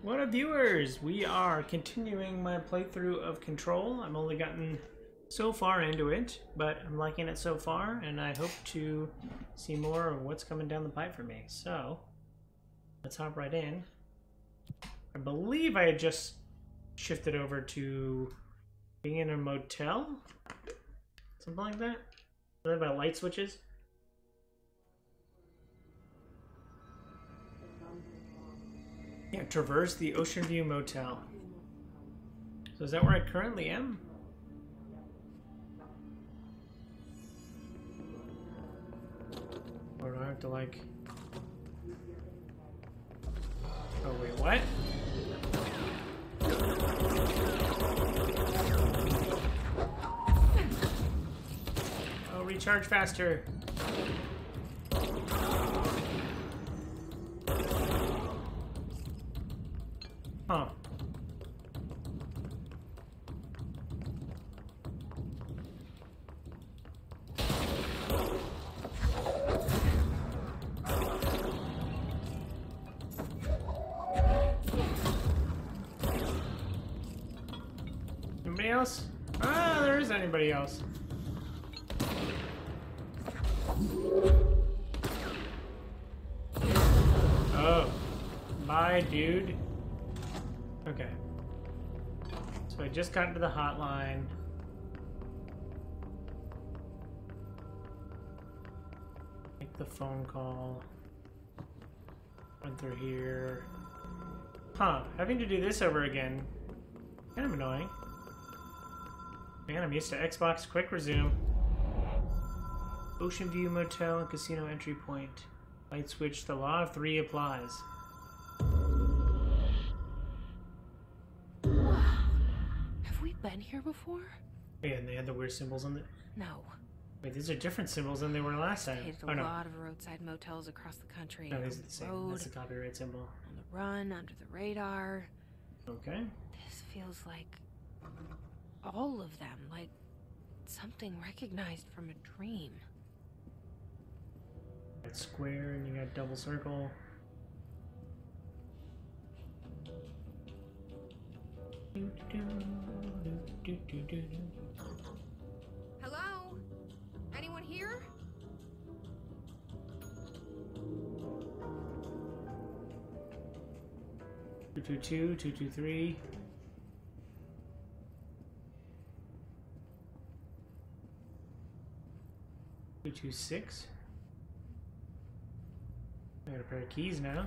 What up, viewers? We are continuing my playthrough of Control. I've only gotten so far into it, but I'm liking it so far, and I hope to see more of what's coming down the pipe for me. So, let's hop right in. I believe I had just shifted over to being in a motel? Something like that? Something about light switches? Yeah, traverse the Ocean View Motel. So is that where I currently am? Or do I have to like... Oh wait, what? Oh, recharge faster. Huh. Anybody else? Ah, there is anybody else. Oh. Bye, dude. Okay. So I just got into the hotline. Make the phone call. Run through here. Huh. Having to do this over again. Kind of annoying. Man, I'm used to Xbox Quick Resume. Ocean View Motel and Casino Entry Point. Light switch. The law of three applies. Been here before? Yeah, and they had the weird symbols on the... No. Wait, these are different symbols than they were last time. Stayed at a lot of roadside motels across the country. No, these are the same. Road, that's the copyright symbol. on the run, under the radar. Okay. This feels like all of them, like something recognized from a dream. You got square and you got double circle. Hello? Anyone here? Two, 223. Two, 226. I got a pair of keys now.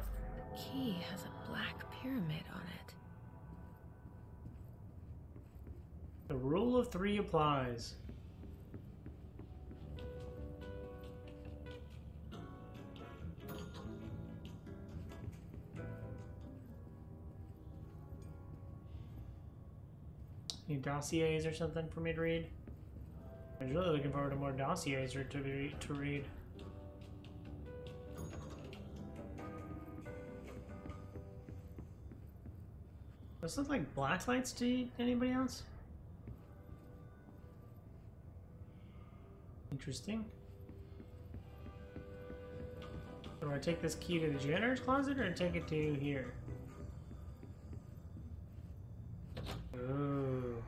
The key has a black pyramid on it. The rule of three applies. Any dossiers or something for me to read? I was really looking forward to more dossiers or to read. Does this look like black lights to anybody else? Interesting. Do I take this key to the janitor's closet or take it to here? Ooh.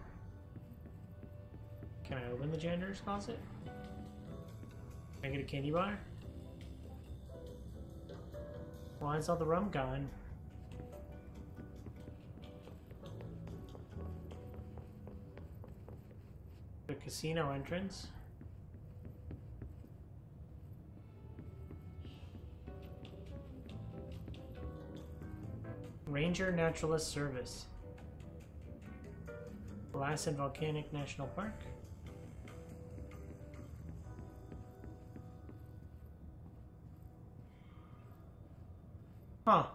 Can I open the janitor's closet? Can I get a candy bar? Why is all the rum gone? The casino entrance. Ranger Naturalist Service. Lassen Volcanic National Park. Huh.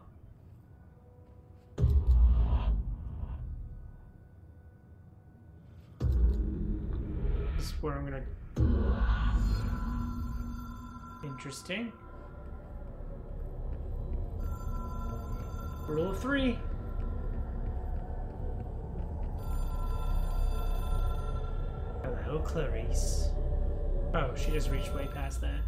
This is where I'm gonna... Interesting. Rule of three. Hello, Clarice. Oh, she just reached way past that.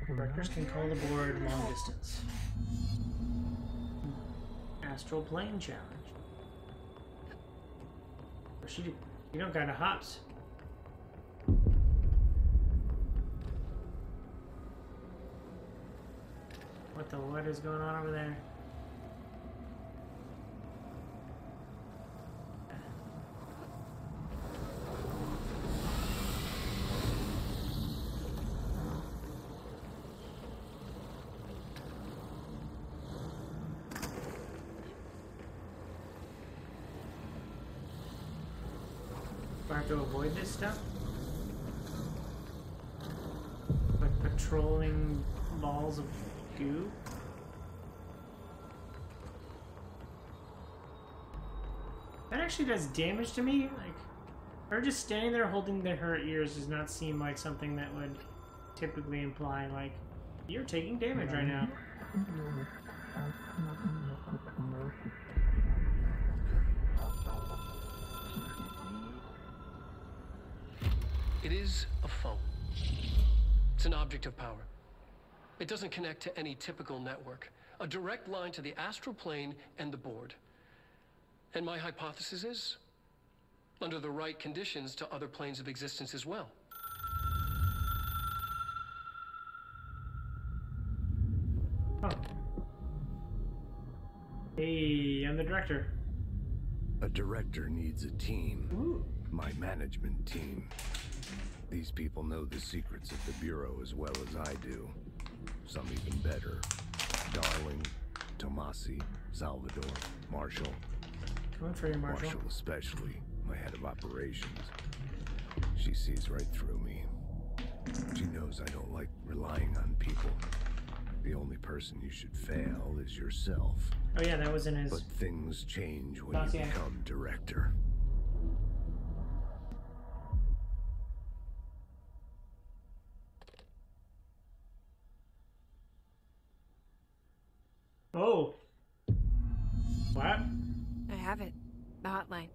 Directors can call the board long distance. Astral plane challenge. You don't got a hops. What is going on over there? Do I have to avoid this stuff? Like patrolling balls of goo? That actually does damage to me. Like, her just standing there holding her ears does not seem like something that would typically imply, like, you're taking damage right now. It is a phone. It's an object of power. It doesn't connect to any typical network. A direct line to the astral plane and the board. And my hypothesis is, under the right conditions, to other planes of existence as well. Oh. Hey, I'm the director. A director needs a team. Ooh. My management team. These people know the secrets of the Bureau as well as I do. Some even better. Darling, Tomasi, Salvador, Marshall. Coming for you, Marshall. Marshall especially, my head of operations. She sees right through me. She knows I don't like relying on people. The only person you should fail is yourself. Oh yeah, that was in his... But things change when Thoughts, you yeah. become director. Oh. What? I have it. The hotline.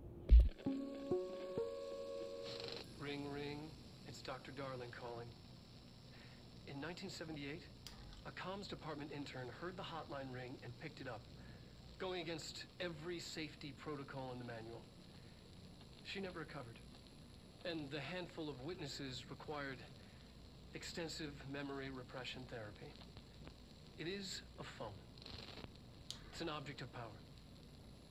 Ring, ring. It's Dr. Darling calling. In 1978, a comms department intern heard the hotline ring and picked it up, going against every safety protocol in the manual. She never recovered. And the handful of witnesses required extensive memory repression therapy. It is a phone. It's an object of power.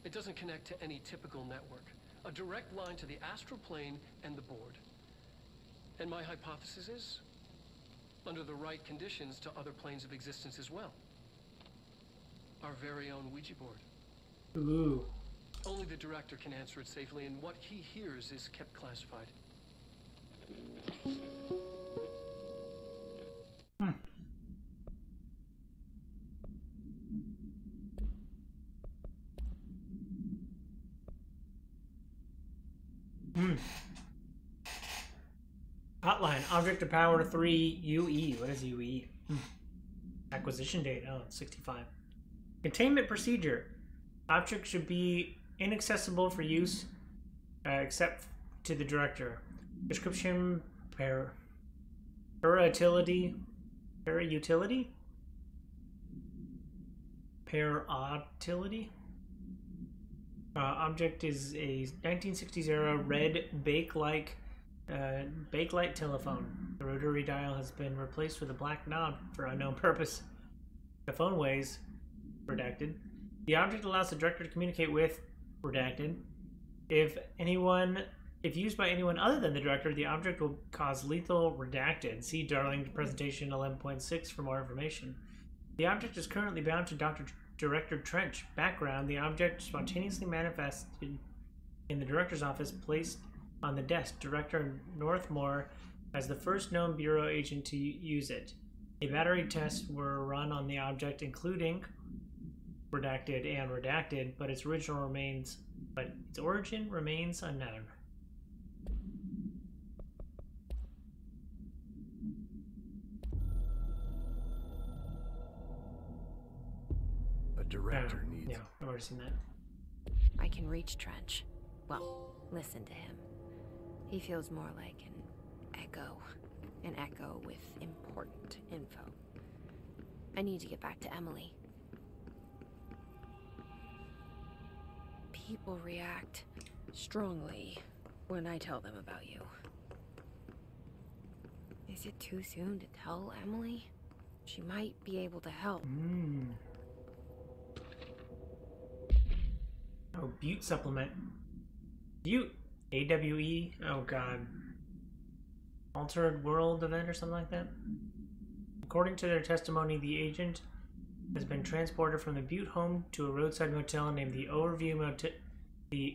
It doesn't connect to any typical network. A direct line to the astral plane and the board. And my hypothesis is, under the right conditions, to other planes of existence as well. Our very own Ouija board. Ooh. Only the director can answer it safely, and what he hears is kept classified. Hotline, object of power 3 UE. What is UE? Acquisition date, oh, 65. Containment procedure. Object should be inaccessible for use except to the director. Description, para-utility? Para-utility? Object is a 1960s era red bakelite telephone. The rotary dial has been replaced with a black knob for unknown purpose. The phone weighs, redacted. The object allows the director to communicate with, redacted. If used by anyone other than the director, the object will cause lethal, redacted. See Darling presentation 11.6 for more information. The object is currently bound to Director Trench. Background, the object spontaneously manifested in the director's office, placed on the desk. Director Northmore as the first known Bureau agent to use it. A battery tests were run on the object, including redacted and redacted, but its origin remains unknown. Director needs... Yeah, I've already seen that. I can reach Trench. Well, listen to him. He feels more like an echo with important info. I need to get back to Emily. People react strongly when I tell them about you. Is it too soon to tell Emily? She might be able to help. Oh, Butte supplement. Butte. AWE. Oh god. Altered World event or something like that? According to their testimony, the agent has been transported from the Butte home to a roadside motel named the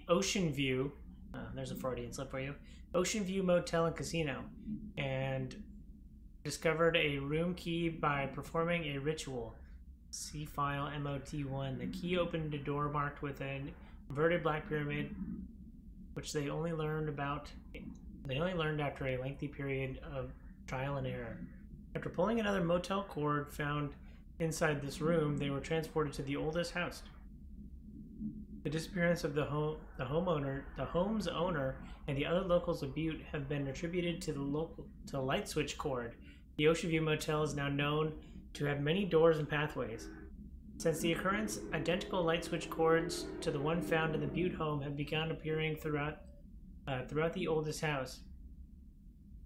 Ocean View. There's a Freudian slip for you. Ocean View Motel and Casino, and discovered a room key by performing a ritual. See file MOT1. The key opened a door marked with an inverted black pyramid, which they only learned after a lengthy period of trial and error. After pulling another motel cord found inside this room, they were transported to the oldest house. The disappearance of the home's owner, and the other locals of Butte have been attributed to the light switch cord. The Ocean View Motel is now known to have many doors and pathways. Since the occurrence, identical light switch cords to the one found in the Butte home have begun appearing throughout the oldest house.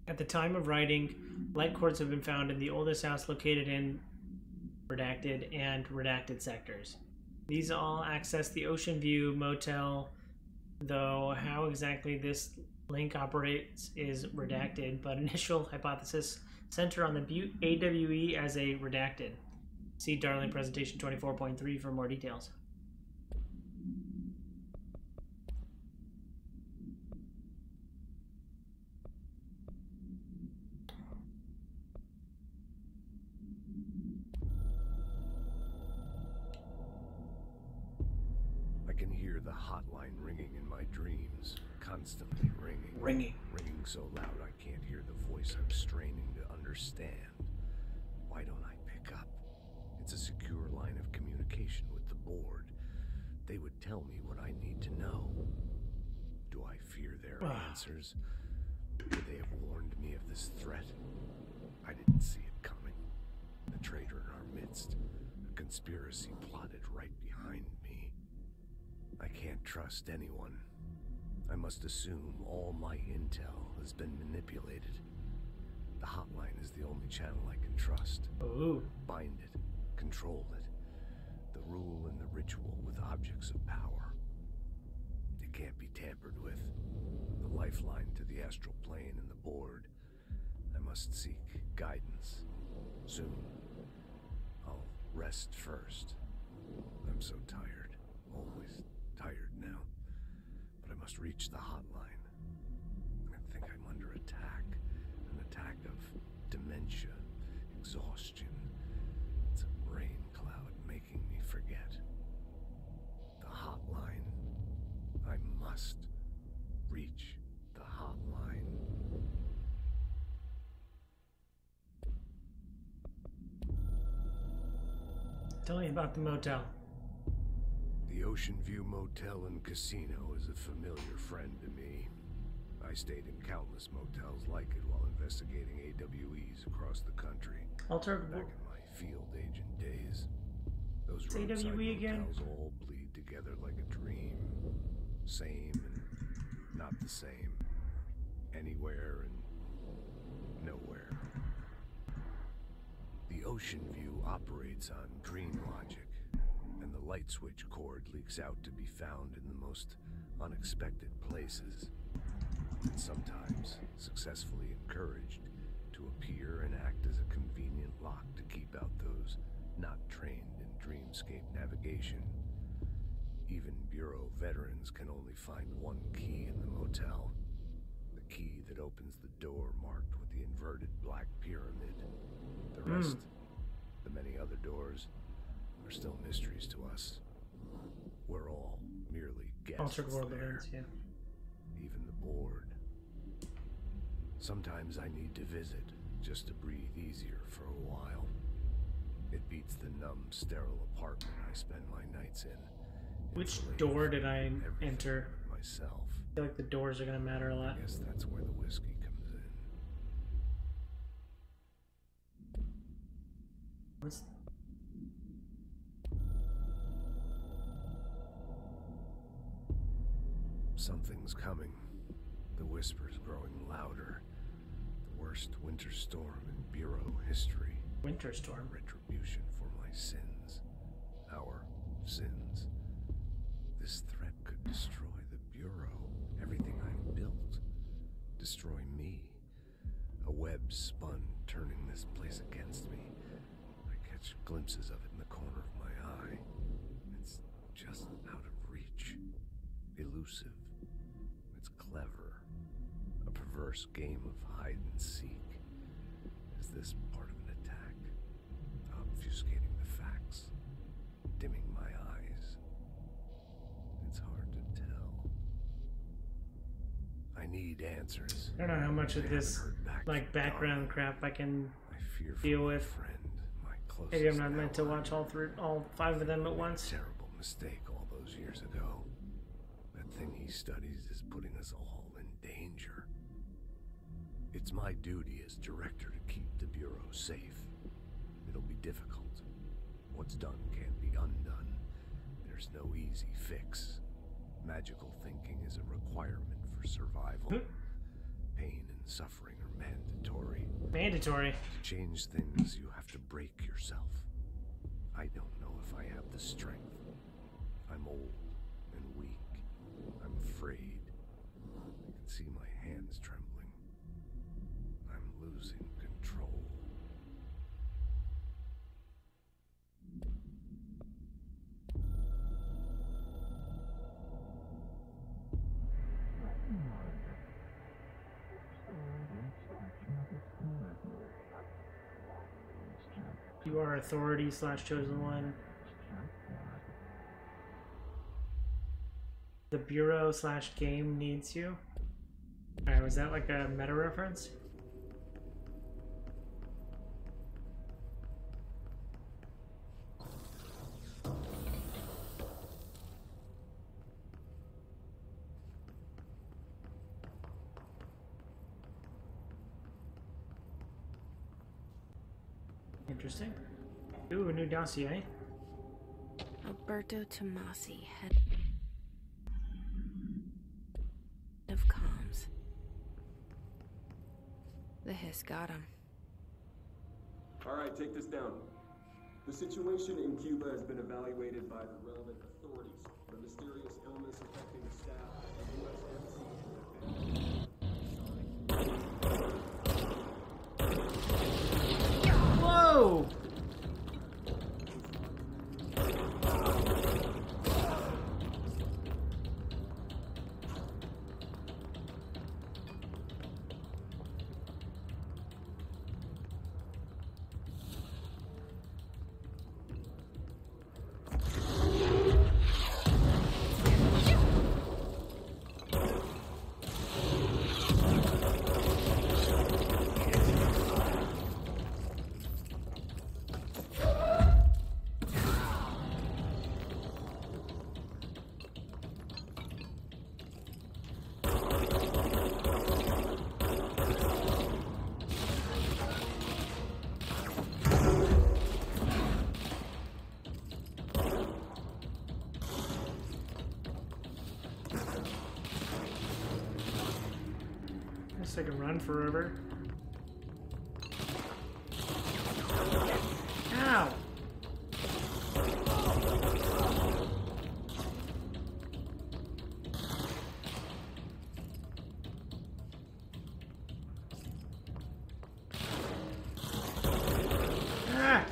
At the time of writing, light cords have been found in the oldest house located in redacted and redacted sectors. These all access the Ocean View Motel, though how exactly this link operates is redacted, but initial hypothesis center on the Butte AWE as a redacted. See Darling Presentation 24.3 for more details. I can hear the hotline ringing in my dreams, constantly ringing. Ringing so loud I can't hear the voice I'm straining to understand. Why don't I pick up? It's a secure line of communication with the board. They would tell me what I need to know. Do I fear their answers? Would they have warned me of this threat? I didn't see it coming. The traitor in our midst. A conspiracy plotted right behind me. I can't trust anyone. I must assume all my intel has been manipulated. The hotline is the only channel I can trust. Ooh. Bind it, control it. The rule and the ritual with objects of power. It can't be tampered with. The lifeline to the astral plane and the board. I must seek guidance. Soon. I'll rest first. I'm so tired. Always tired now. But I must reach the hotline. I think I'm under attack. An attack of dementia, exhaustion. It's a rain cloud making me forget. The hotline. I must reach the hotline. Tell me about the motel. The Ocean View Motel and Casino is a familiar friend to me. I stayed in countless motels like it while investigating AWEs across the country. Altered Back in my field agent days. Those It's roadside AWE again? motels all bleed together like a dream. Same and not the same. Anywhere and nowhere. The Ocean View operates on dream logic, and the light switch cord leaks out to be found in the most unexpected places, and sometimes successfully encouraged to appear and act as a convenient lock to keep out those not trained in dreamscape navigation. Even Bureau veterans can only find one key in the motel. The key that opens the door marked with the inverted black pyramid. The rest, the many other doors, are still mysteries to us. We're all merely guests Altered World there. events, yeah. Even the board. Sometimes I need to visit, just to breathe easier for a while. It beats the numb, sterile apartment I spend my nights in. Which Insulated door did I from everything enter? My myself. I feel like the doors are gonna matter a lot. I guess that's where the whiskey comes in. What's... Something's coming. The whisper's growing louder. The worst winter storm in Bureau history. Winter storm? Retribution for my sins. Our sins. This threat could destroy the Bureau. Everything I've built. Destroy me. A web spun, turning this place against me. I catch glimpses of it in the corner of my eye. It's just out of reach. Elusive. It's clever. A perverse game of hide and seek. Is this part of an attack? Obfuscating the facts. Dimming my eyes. It's hard to tell. I need answers. I don't know how much of this, like, background crap I can deal with. Friend, my Maybe I'm not meant to watch all 5 of them at once. Terrible mistake all those years ago. That thing he studies is putting us all in danger. It's my duty as director to keep the Bureau safe. It'll be difficult. What's done can't be undone. There's no easy fix. Magical thinking is a requirement for survival. Pain and suffering are mandatory. Mandatory? To change things, you have to break yourself. I don't know if I have the strength. I'm old and weak. I'm afraid. I can see my hands trembling. I'm losing control. You are authority / chosen one. The Bureau / game needs you. Alright, was that like a meta reference? Interesting. Ooh, a new dossier. Alberto Tomasi, head of comms. The hiss got him. All right, take this down. The situation in Cuba has been evaluated by the relevant authorities. The mysterious illness affecting the staff at the U.S. Embassy Whoa! I can run forever. Ow! Ah!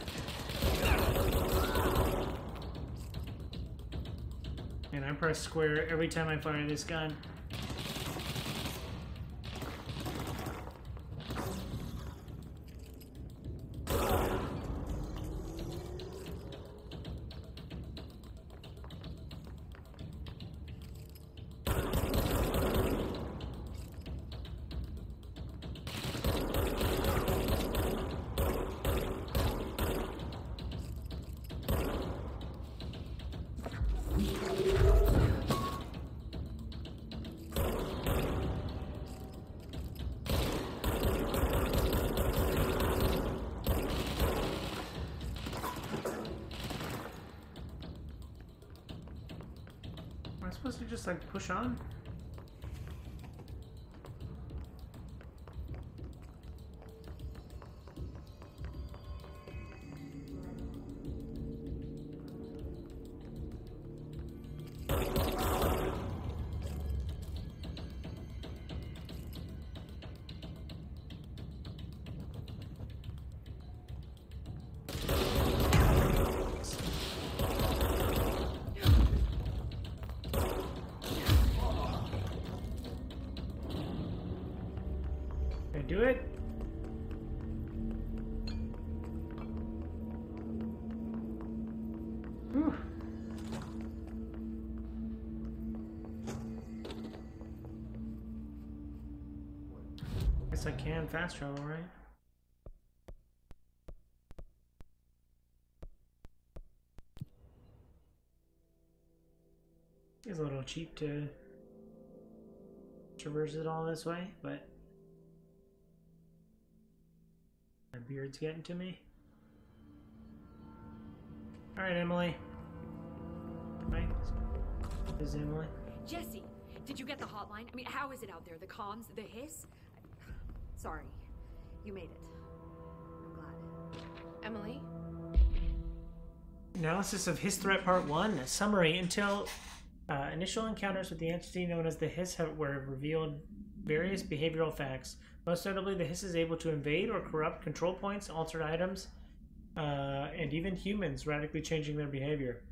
And I press square every time I fire this gun. supposed to just like push on? Do it. Whew. Guess I can fast travel, right? It's a little cheap to traverse it all this way, but my beard's getting to me. Alright, Emily. Right? This is Emily. Jesse, did you get the hotline? I mean, how is it out there? The comms, the hiss? Sorry. You made it. I'm glad. Emily? Analysis of Hiss Threat Part 1. A summary. Until initial encounters with the entity known as the Hiss were revealed various behavioral facts. Most notably, the Hiss is able to invade or corrupt control points, alter items, and even humans, radically changing their behavior.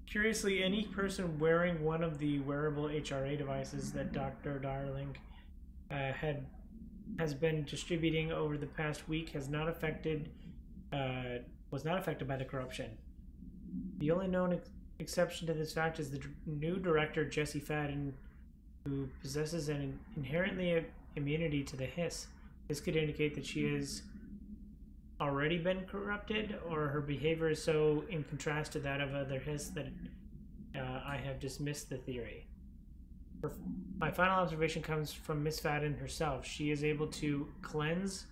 Curiously, any person wearing one of the wearable HRA devices that Dr. Darling has been distributing over the past week was not affected by the corruption. The only known exception to this fact is the new director, Jesse Fadden, who possesses an inherently immunity to the Hiss. This could indicate that she has already been corrupted, or her behavior is so in contrast to that of other Hiss that I have dismissed the theory. My final observation comes from Miss Fadden herself. She is able to cleanse,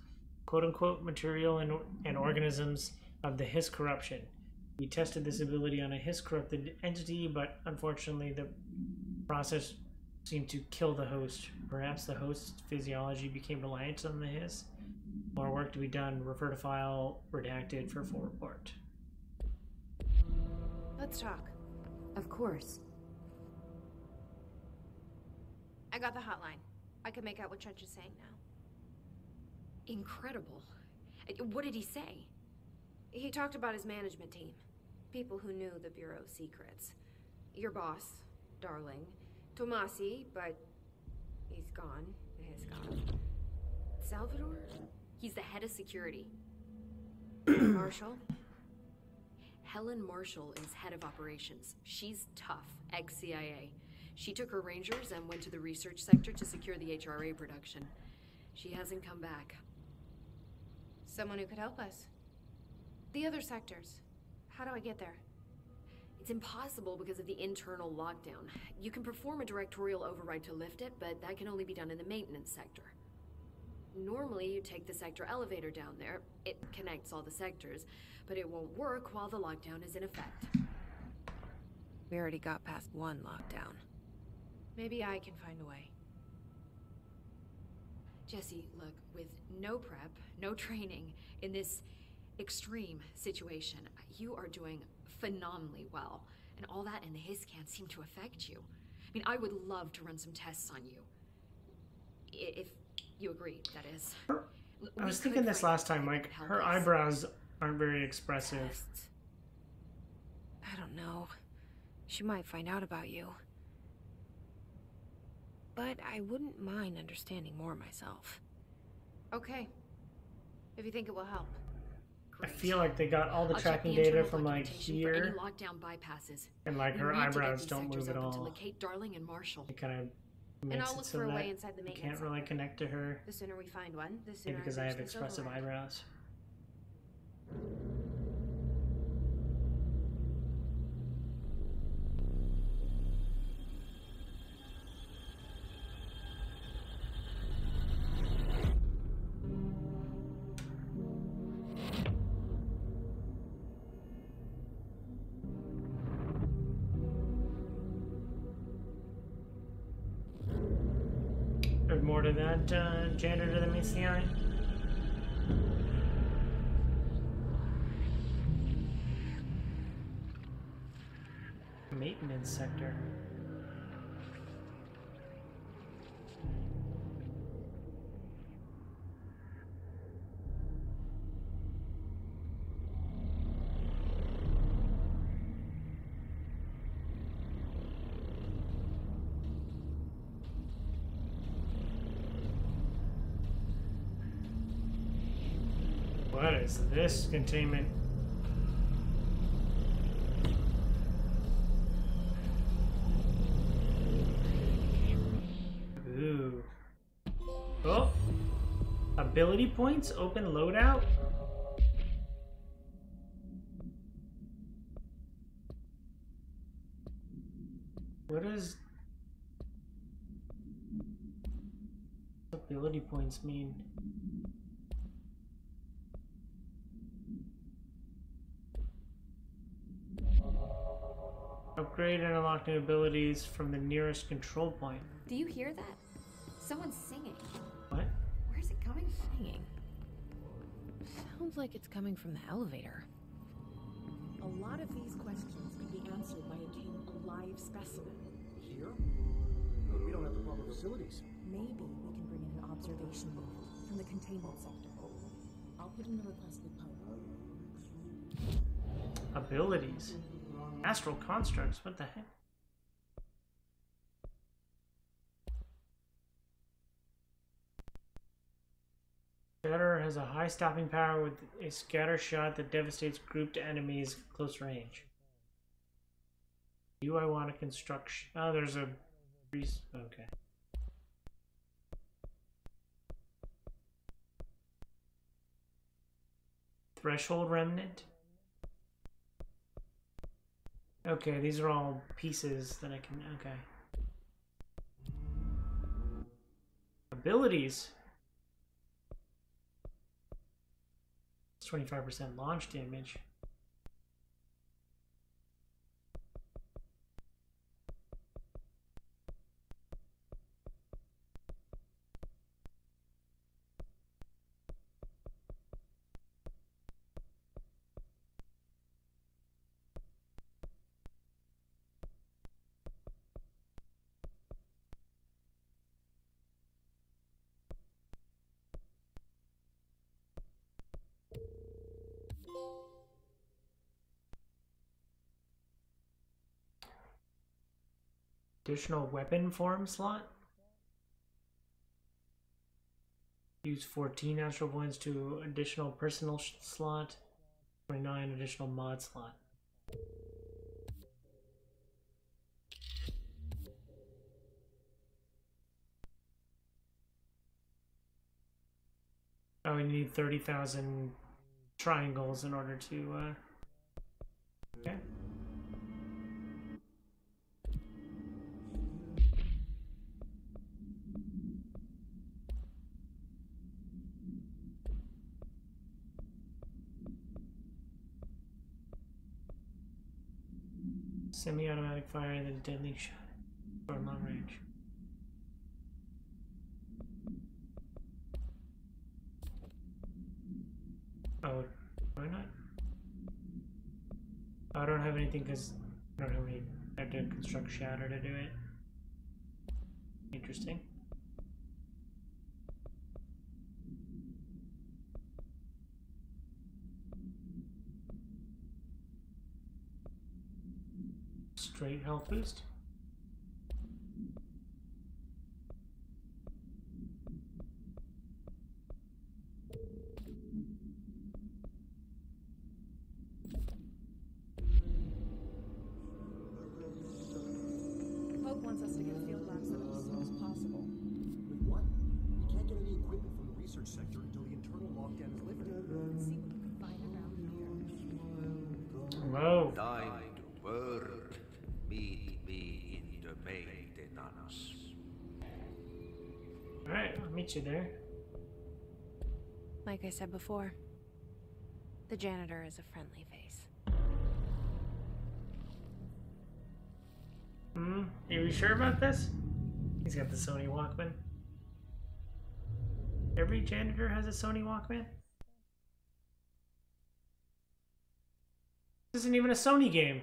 quote-unquote, material and organisms of the Hiss corruption. We tested this ability on a Hiss-corrupted entity, but unfortunately the process seemed to kill the host. Perhaps the host's physiology became reliant on the Hiss. More work to be done. Refer to file redacted for full report. Let's talk. Of course. I got the hotline. I can make out what Trench is saying now. Incredible. What did he say? He talked about his management team. People who knew the Bureau's secrets. Your boss, Darling. Tomasi, but he's gone. He's gone. Salvador? He's the head of security. Marshall? Helen Marshall is head of operations. She's tough, ex-CIA. She took her rangers and went to the research sector to secure the HRA production. She hasn't come back. Someone who could help us. The other sectors. How do I get there? It's impossible because of the internal lockdown. You can perform a directorial override to lift it, but that can only be done in the maintenance sector. Normally, you take the sector elevator down there. It connects all the sectors, but it won't work while the lockdown is in effect. We already got past one lockdown. Maybe I can find a way. Jesse, look, with no prep, no training, in this extreme situation, you are doing phenomenally well. And all that and the Hiss can't seem to affect you. I mean, I would love to run some tests on you. If you agree, that is. I was thinking this last time, like, her eyebrows aren't very expressive. Tests. I don't know. She might find out about you. But I wouldn't mind understanding more myself. Okay. If you think it will help. I feel like they got all the I'll check tracking the data internal from like documentation here, for any lockdown bypasses. and like We her need to get eyebrows these don't sectors move at open to all. locate Darling and Marshall. It kind of And makes I'll it look so for a that way inside the you maintenance can't really sector. connect to her. The sooner we find one, the sooner Maybe because I reach have this expressive override. eyebrows. more to that janitor that meets the eye. Maintenance sector. What is this containment? Ooh. Oh! Ability points? Open loadout? What does ability points mean? Upgrade and unlock new abilities from the nearest control point. Do you hear that? Someone's singing. What? Where's it coming from? Singing. Sounds like it's coming from the elevator. A lot of these questions could be answered by obtaining a live specimen. Here? But we don't have the proper facilities. Maybe we can bring in an observation unit from the containment sector. I'll put in the requested code. Abilities. Astral constructs, what the heck? Scatter has a high stopping power with a scatter shot that devastates grouped enemies close range. Do I want to construct? Oh, there's a. Okay. Threshold remnant. Okay, these are all pieces that I can. Okay. Abilities. It's 25% launch damage. Additional weapon form slot. Use 14 astral points to additional personal slot. 29 additional mod slot. Oh, you need 30,000 triangles in order to, okay. Semi-automatic fire and then deadly shot for long range. Oh, why not? I don't have anything because I don't have any. I have to construct shatter to do it. Interesting. Straight health boost. Hope wants us to get field labs set up as soon as possible. With what? We can't get any equipment from the research sector until the internal lockdown is lifted. Let's see what we can find around here. Whoa. Thine word, meet me in the maintenance. Alright, I'll meet you there. Like I said before, the janitor is a friendly face. Are you sure about this? He's got the Sony Walkman. Every janitor has a Sony Walkman? This isn't even a Sony game.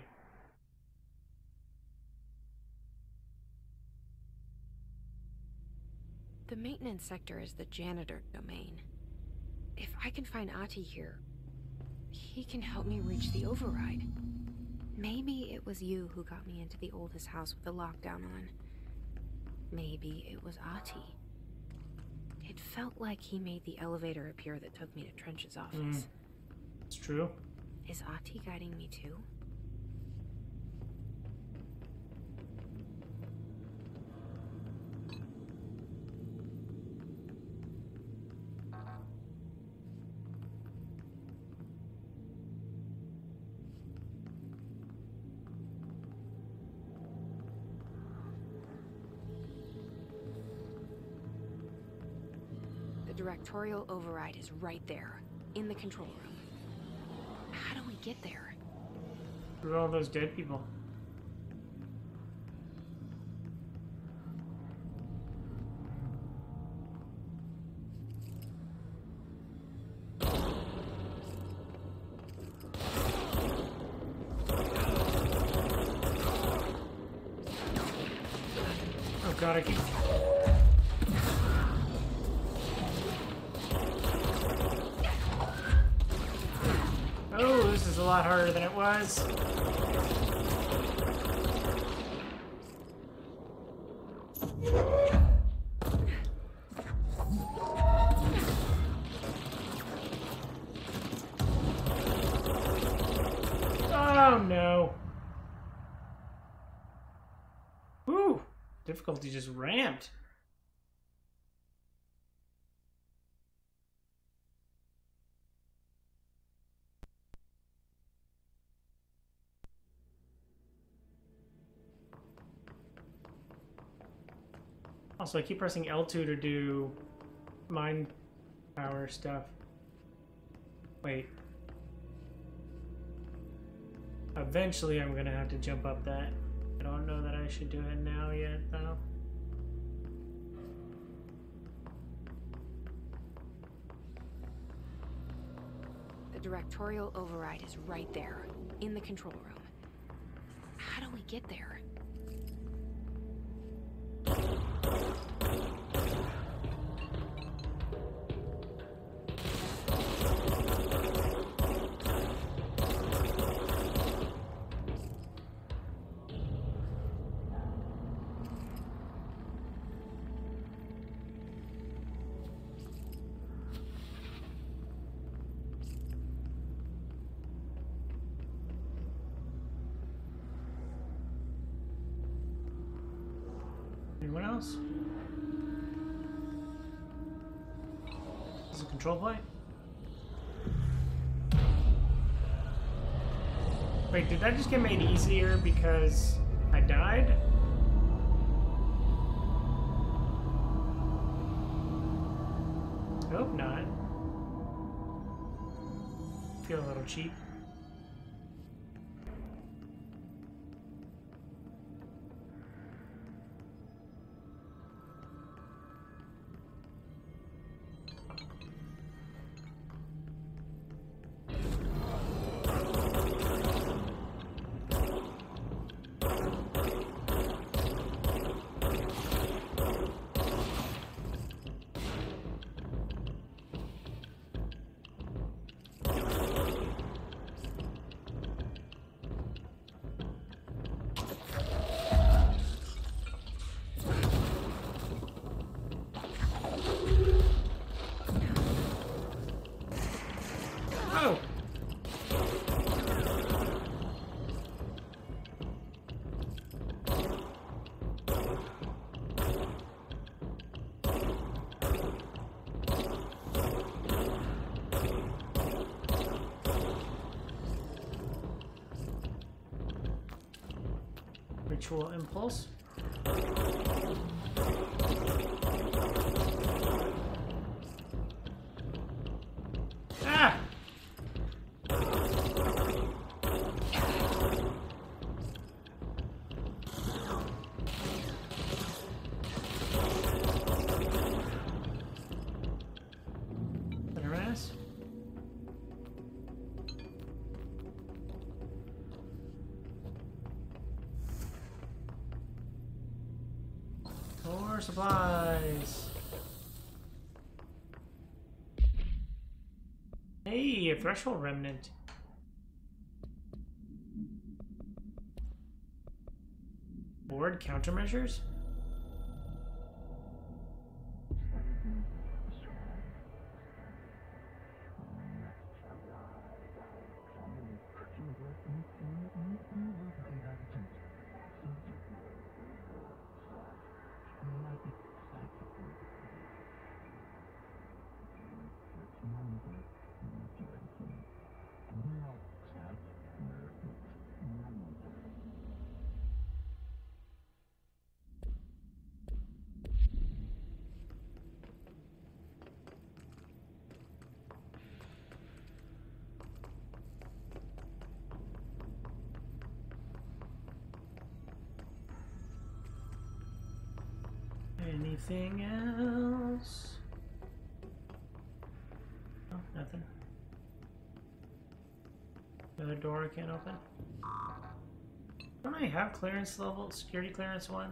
The maintenance sector is the janitor domain. If I can find Ahti here, he can help me reach the override. Maybe it was you who got me into the oldest house with the lockdown on. Maybe it was Ahti. It felt like he made the elevator appear that took me to Trench's office. It's true. Is Ahti guiding me too? The directorial override is right there, in the control room. How do we get there? Through all those dead people. Oh god, I keep... Oh, this is a lot harder than it was. Oh no. Whew. Difficulty just ramped. Also, I keep pressing L2 to do mind power stuff. Wait. Eventually, I'm gonna have to jump up that. I don't know that I should do it now yet, though. The directorial override is right there, in the control room. How do we get there? Anyone else? Is it control point? Wait, did that just get made easier because I died? I hope not. Feel a little cheap. Ritual impulse. Ah! More supplies. Hey, a threshold remnant. Board countermeasures? Anything else? Oh, nothing. Another door I can't open. Don't I have clearance level, security clearance 1?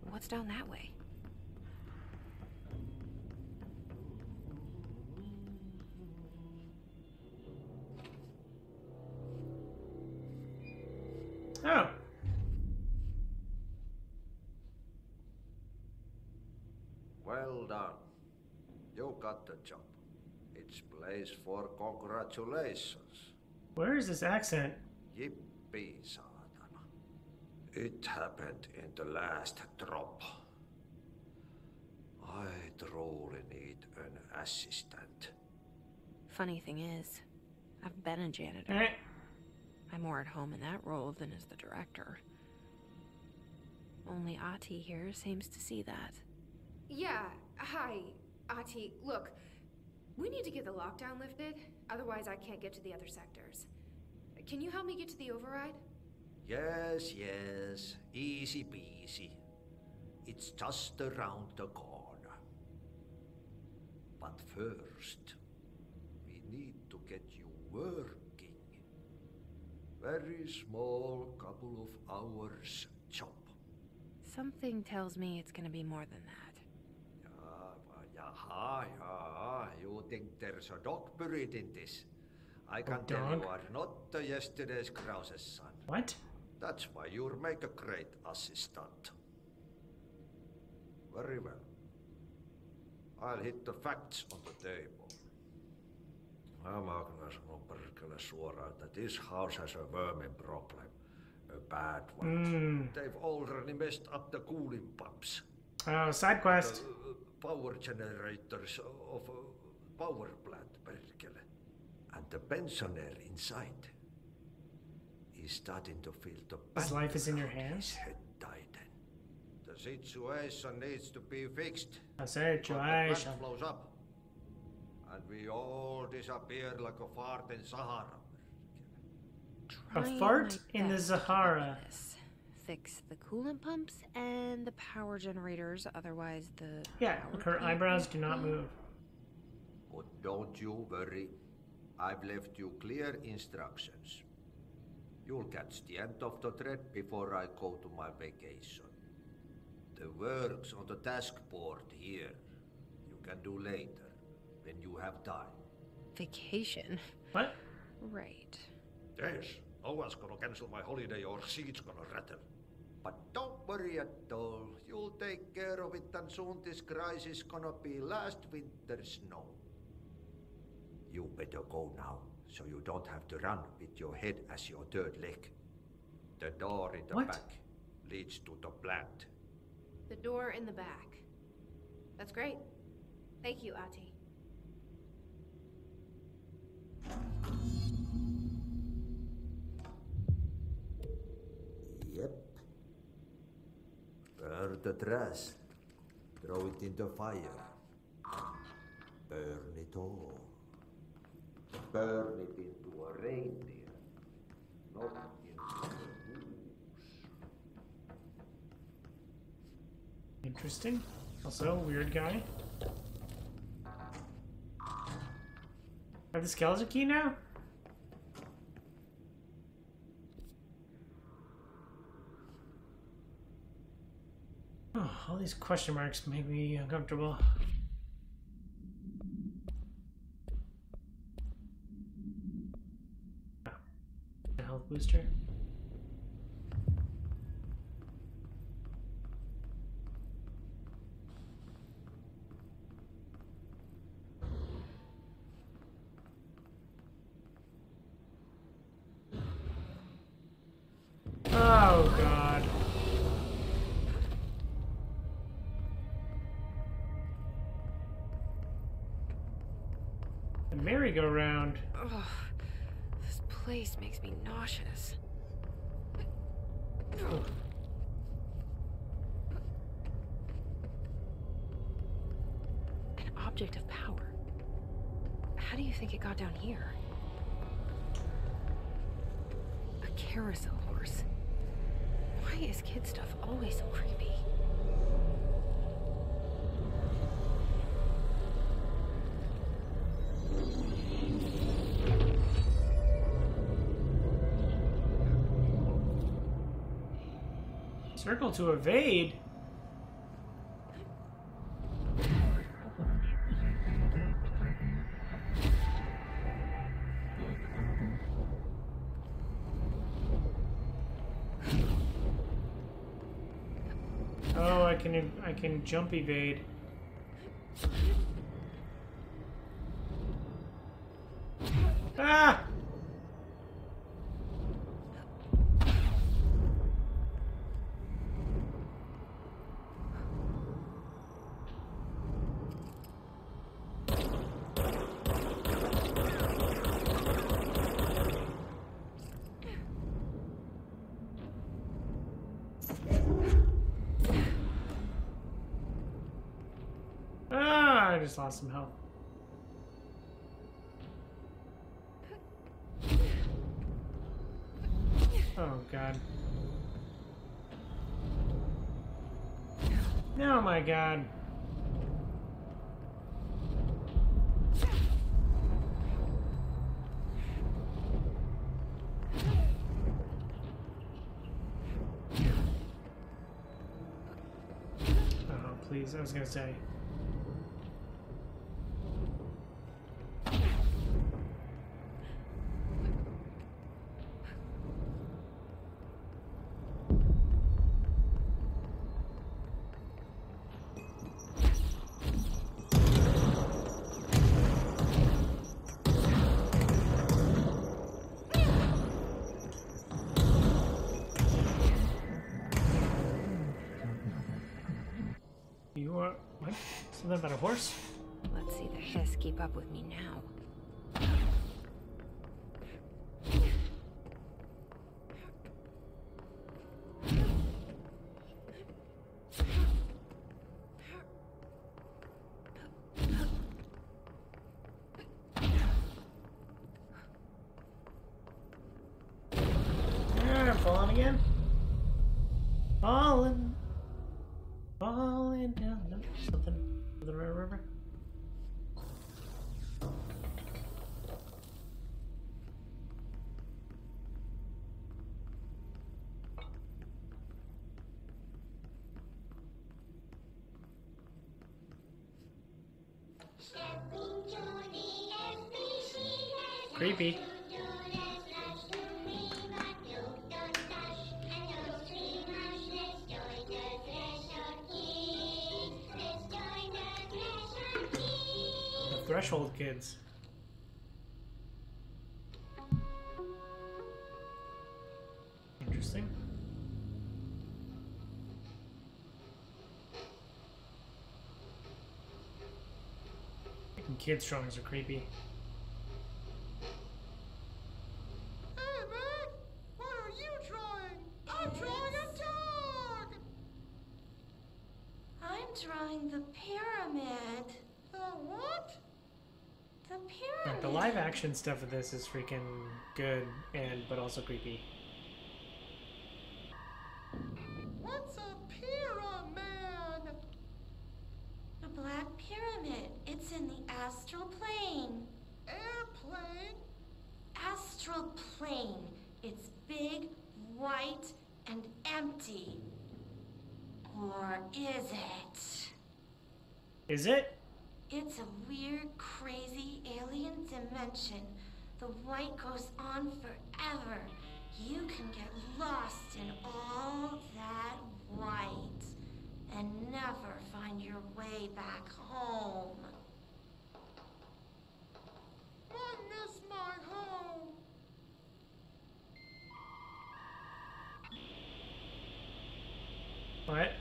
What's down that way? Oh. Well done. You got the job. It's place for congratulations. Where is this accent? Yippee, saatana. It happened in the last drop. I truly need an assistant. Funny thing is, I've been a janitor. Eh. I'm more at home in that role than as the director. Only Ati here seems to see that. Yeah, hi, Ati. Look, we need to get the lockdown lifted, otherwise I can't get to the other sectors. Can you help me get to the override? Yes, yes. Easy peasy. It's just around the corner. But first, we need to get you working. Very small, couple of hours job. Something tells me it's gonna be more than that. Yeah. You think there's a dog buried in this? I can tell dog? you are not yesterday's Krause's son. What? That's why you'll make a great assistant. Very well. I'll hit the facts on the table. Mä kyllä sanon perkele suoraan, että this house has a vermin problem. A bad one. They've already messed up the cooling pumps. Oh, side quest. Power generators of a power plant, perkele. And the pensioner inside is starting to feel the His life is in your hands? head tighten. The situation needs to be fixed. A The situation. plant blows up. And we all disappear like a fart in Sahara. A fart in the Sahara. Fix the coolant pumps and the power generators, otherwise the Yeah, power her can't eyebrows do work. not move. But don't you worry. I've left you clear instructions. You'll catch the end of the thread before I go to my vacation. The work's on the task board here. You can do later, when you have time. Vacation? What? Right. Yes, no one's gonna cancel my holiday or seat's gonna rattle. But don't worry at all. You'll take care of it and soon this crisis gonna be last winter's snow. You better go now, so you don't have to run with your head as your third leg. The door in the What? back leads to the plant. The door in the back. That's great. Thank you, Ati. Yep. Burn the trash. Throw it in the fire. Burn it all. Burn it into a reindeer, not into a goose. Interesting. Also, weird guy. I have the skeleton key now? these question marks make me uncomfortable. A health booster. Oh God. The merry-go-round. Ugh, this place makes me nauseous. An object of power. How do you think it got down here? A carousel horse. Why is kid stuff always so creepy? Circle to evade? Oh, I can jump evade. Ah! I just lost some health. Oh God. Oh my God. Oh, please, I was gonna say. You are... what? Something about a horse? Let's see the hiss keep up with me now. I'm falling again. Falling. Falling down. No, something. The river. Creepy. The Threshold Kids. Interesting. And kids' drawings are creepy. Hey, man! What are you drawing? I'm drawing a dog! I'm drawing the pyramid. The what? The Like, pyramid. the live action stuff of this is freaking good but also creepy. What's a pyramid? The black pyramid. It's in the astral plane. Airplane? Astral plane. It's big, white, and empty. Or is it? Is it? It's a weird, crazy alien dimension. The white goes on forever. You can get lost in all that white and never find your way back home. I miss my home. What?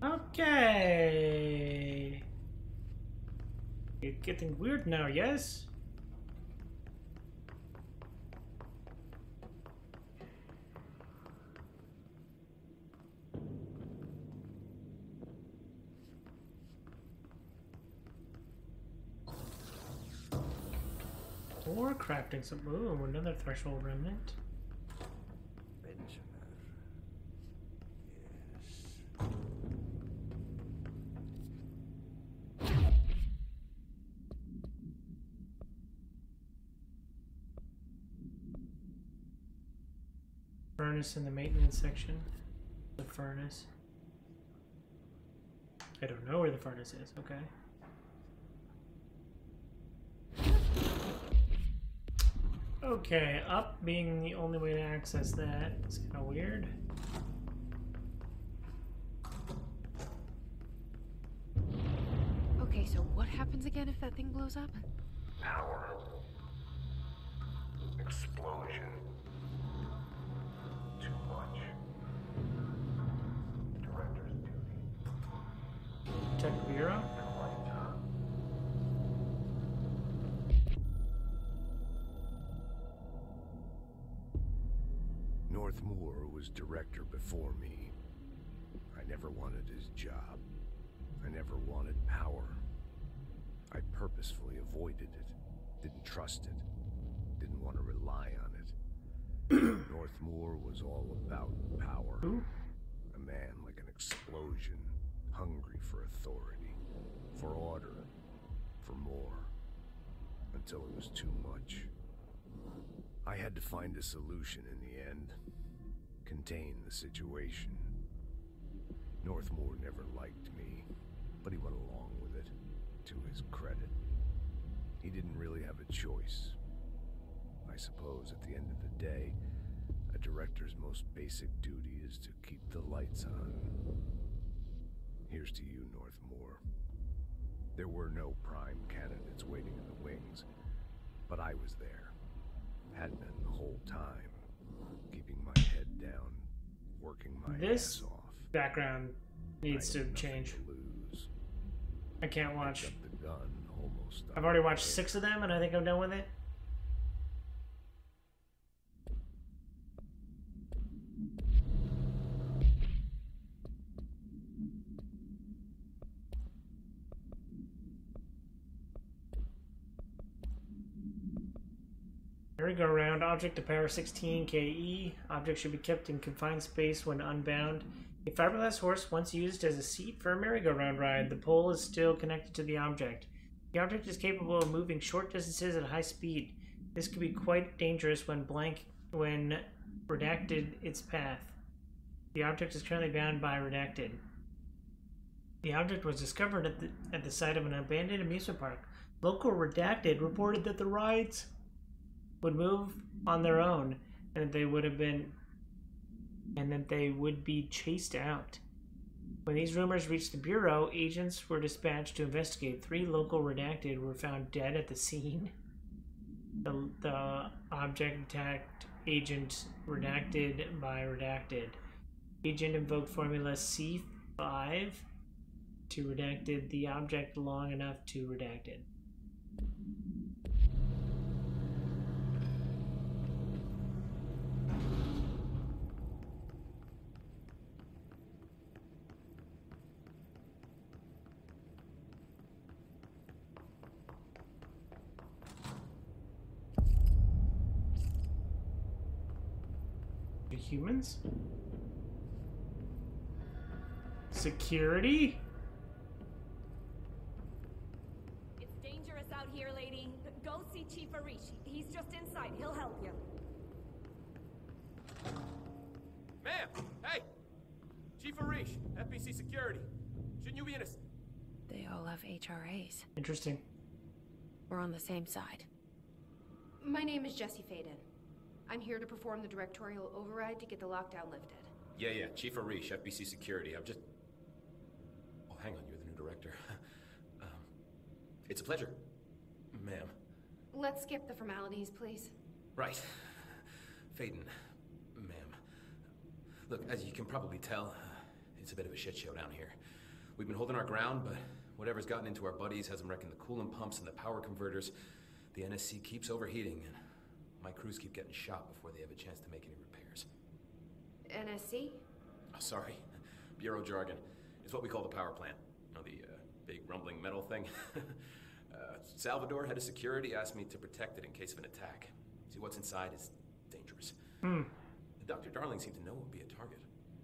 Okay. It's getting weird now, yes? Or crafting some. Ooh, another threshold remnant. Pensioner. Yes. Furnace in the maintenance section. The furnace. I don't know where the furnace is. Okay. Okay, up being the only way to access that is kind of weird. Okay, so what happens again if that thing blows up? Power. Explosion. Too much. Director's duty. Tech Bureau? Northmoor was director before me. I never wanted his job. I never wanted power. I purposefully avoided it. Didn't trust it. Didn't want to rely on it. Northmoor was all about power. Who? A man like an explosion, hungry for authority, for order, for more, until it was too much. I had to find a solution in the end. Contain the situation. Northmoor never liked me, but he went along with it, to his credit. He didn't really have a choice. I suppose at the end of the day, a director's most basic duty is to keep the lights on. Here's to you, Northmoor. There were no prime candidates waiting in the wings, but I was there. Had been the whole time, keeping my head down, working my ass off. Background needs to change. Lose. I can't watch. Picked up the gun almost. I've already watched 6 of them, and I think I'm done with it. Merry-go-round. Object to power 16 KE. Object should be kept in confined space when unbound. A fiberglass horse once used as a seat for a merry-go-round ride. The pole is still connected to the object. The object is capable of moving short distances at high speed. This could be quite dangerous when redacted its path. The object is currently bound by redacted. The object was discovered at the site of an abandoned amusement park. Local redacted reported that the rides would move on their own, and that they would be chased out. When these rumors reached the Bureau, agents were dispatched to investigate. 3 local redacted were found dead at the scene. The object attacked agent redacted by redacted. Agent invoked formula C5 to redacted the object long enough to redacted. Humans? Security? It's dangerous out here, lady. Go see Chief Arishi. He's just inside. He'll help you. Ma'am! Hey! Chief Arish, FBC Security. Shouldn't you be in a... They all have HRAs. Interesting. We're on the same side. My name is Jesse Faden. I'm here to perform the directorial override to get the lockdown lifted. Yeah, Chief Arish, FBC Security. I'm just... Oh, hang on, you're the new director. It's a pleasure, ma'am. Let's skip the formalities, please. Right. Faden, ma'am. Look, as you can probably tell, it's a bit of a shit show down here. We've been holding our ground, but whatever's gotten into our buddies has them wrecking the coolant pumps and the power converters. The NSC keeps overheating, and my crews keep getting shot before they have a chance to make any repairs. NSC? Oh, sorry. Bureau jargon. It's what we call the power plant. You know, the big rumbling metal thing? Salvador, head of security, asked me to protect it in case of an attack. See, what's inside is dangerous. Dr. Darling seemed to know it would be a target.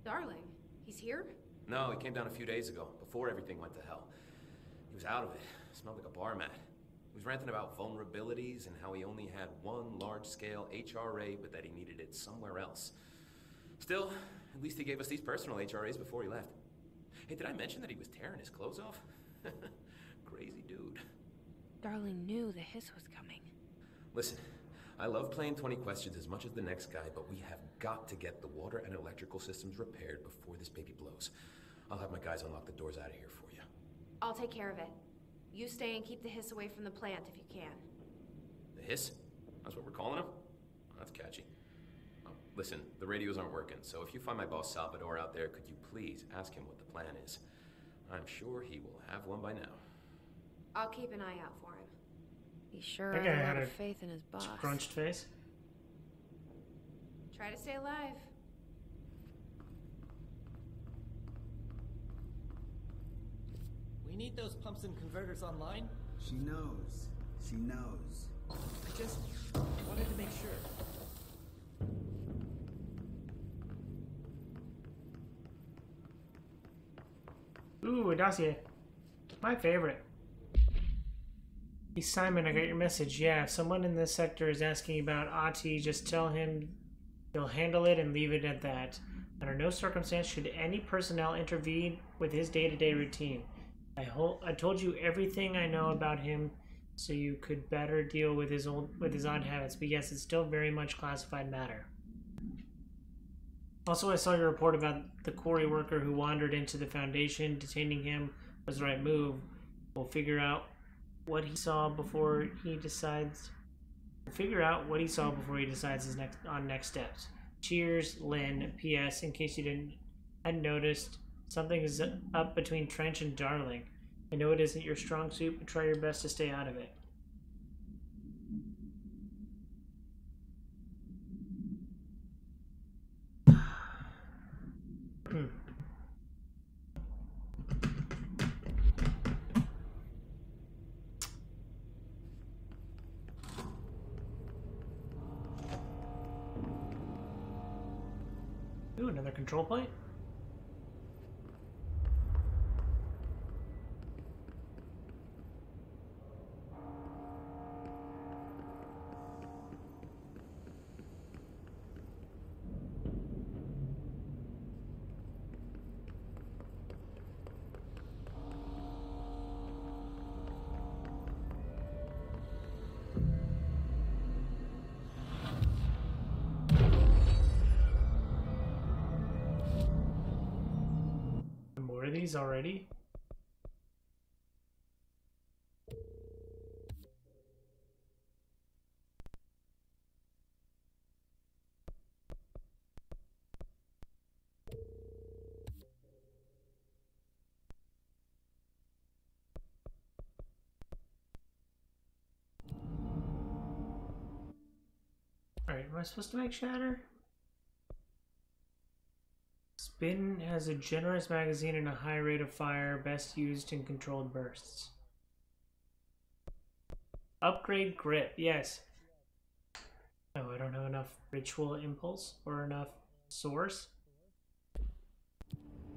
Darling? He's here? No, he came down a few days ago, before everything went to hell. He was out of it. Smelled like a bar mat. He was ranting about vulnerabilities and how he only had one large-scale HRA, but that he needed it somewhere else. Still, at least he gave us these personal HRAs before he left. Hey, did I mention that he was tearing his clothes off? Crazy dude. Darling knew the hiss was coming. Listen, I love playing 20 questions as much as the next guy, but we have got to get the water and electrical systems repaired before this baby blows. I'll have my guys unlock the doors out of here for you. I'll take care of it. You stay and keep the hiss away from the plant if you can. The hiss? That's what we're calling him? Oh, that's catchy. Oh, listen, the radios aren't working, so if you find my boss Salvador out there, could you please ask him what the plan is? I'm sure he will have one by now. I'll keep an eye out for him. He sure That has guy a had lot a of faith in his boss. Scrunched face. Try to stay alive. We need those pumps and converters online. She knows. She knows. I just wanted to make sure. Ooh, a dossier. My favorite. Hey, Simon, I got your message. Yeah, if someone in this sector is asking about Ati, just tell him he'll handle it and leave it at that. Under no circumstance should any personnel intervene with his day-to-day routine. I told you everything I know about him so you could better deal with his odd habits, but yes, it's still very much classified matter. Also, I saw your report about the quarry worker who wandered into the Foundation. Detaining him was the right move. We'll figure out what he saw before he decides. His next steps. Cheers, Lynn. P.S. In case you hadn't noticed, something is up between Trench and Darling. I know it isn't your strong suit, but try your best to stay out of it. Ooh, another control point? More of these already? Alright, am I supposed to make shatter? Spin has a generous magazine and a high rate of fire, best used in controlled bursts. Upgrade grip, yes. Oh, I don't have enough ritual impulse or enough source.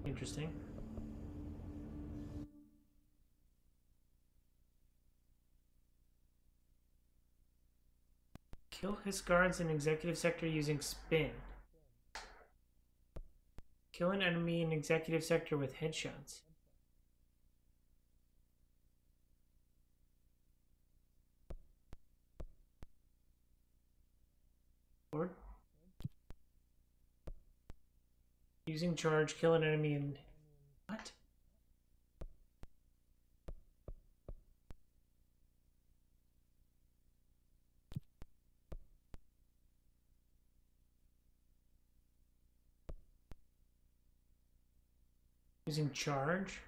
Interesting. Kill his guards in executive sector using spin. Kill an enemy in executive sector with headshots. Or using charge, kill an enemy in what? Using charge?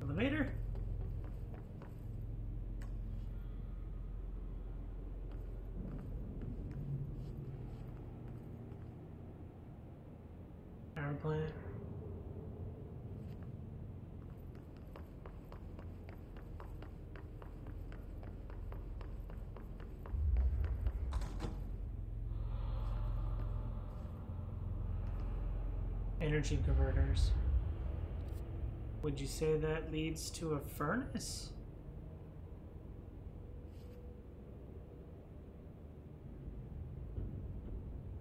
Elevator? Power plant. Energy converters. Would you say that leads to a furnace?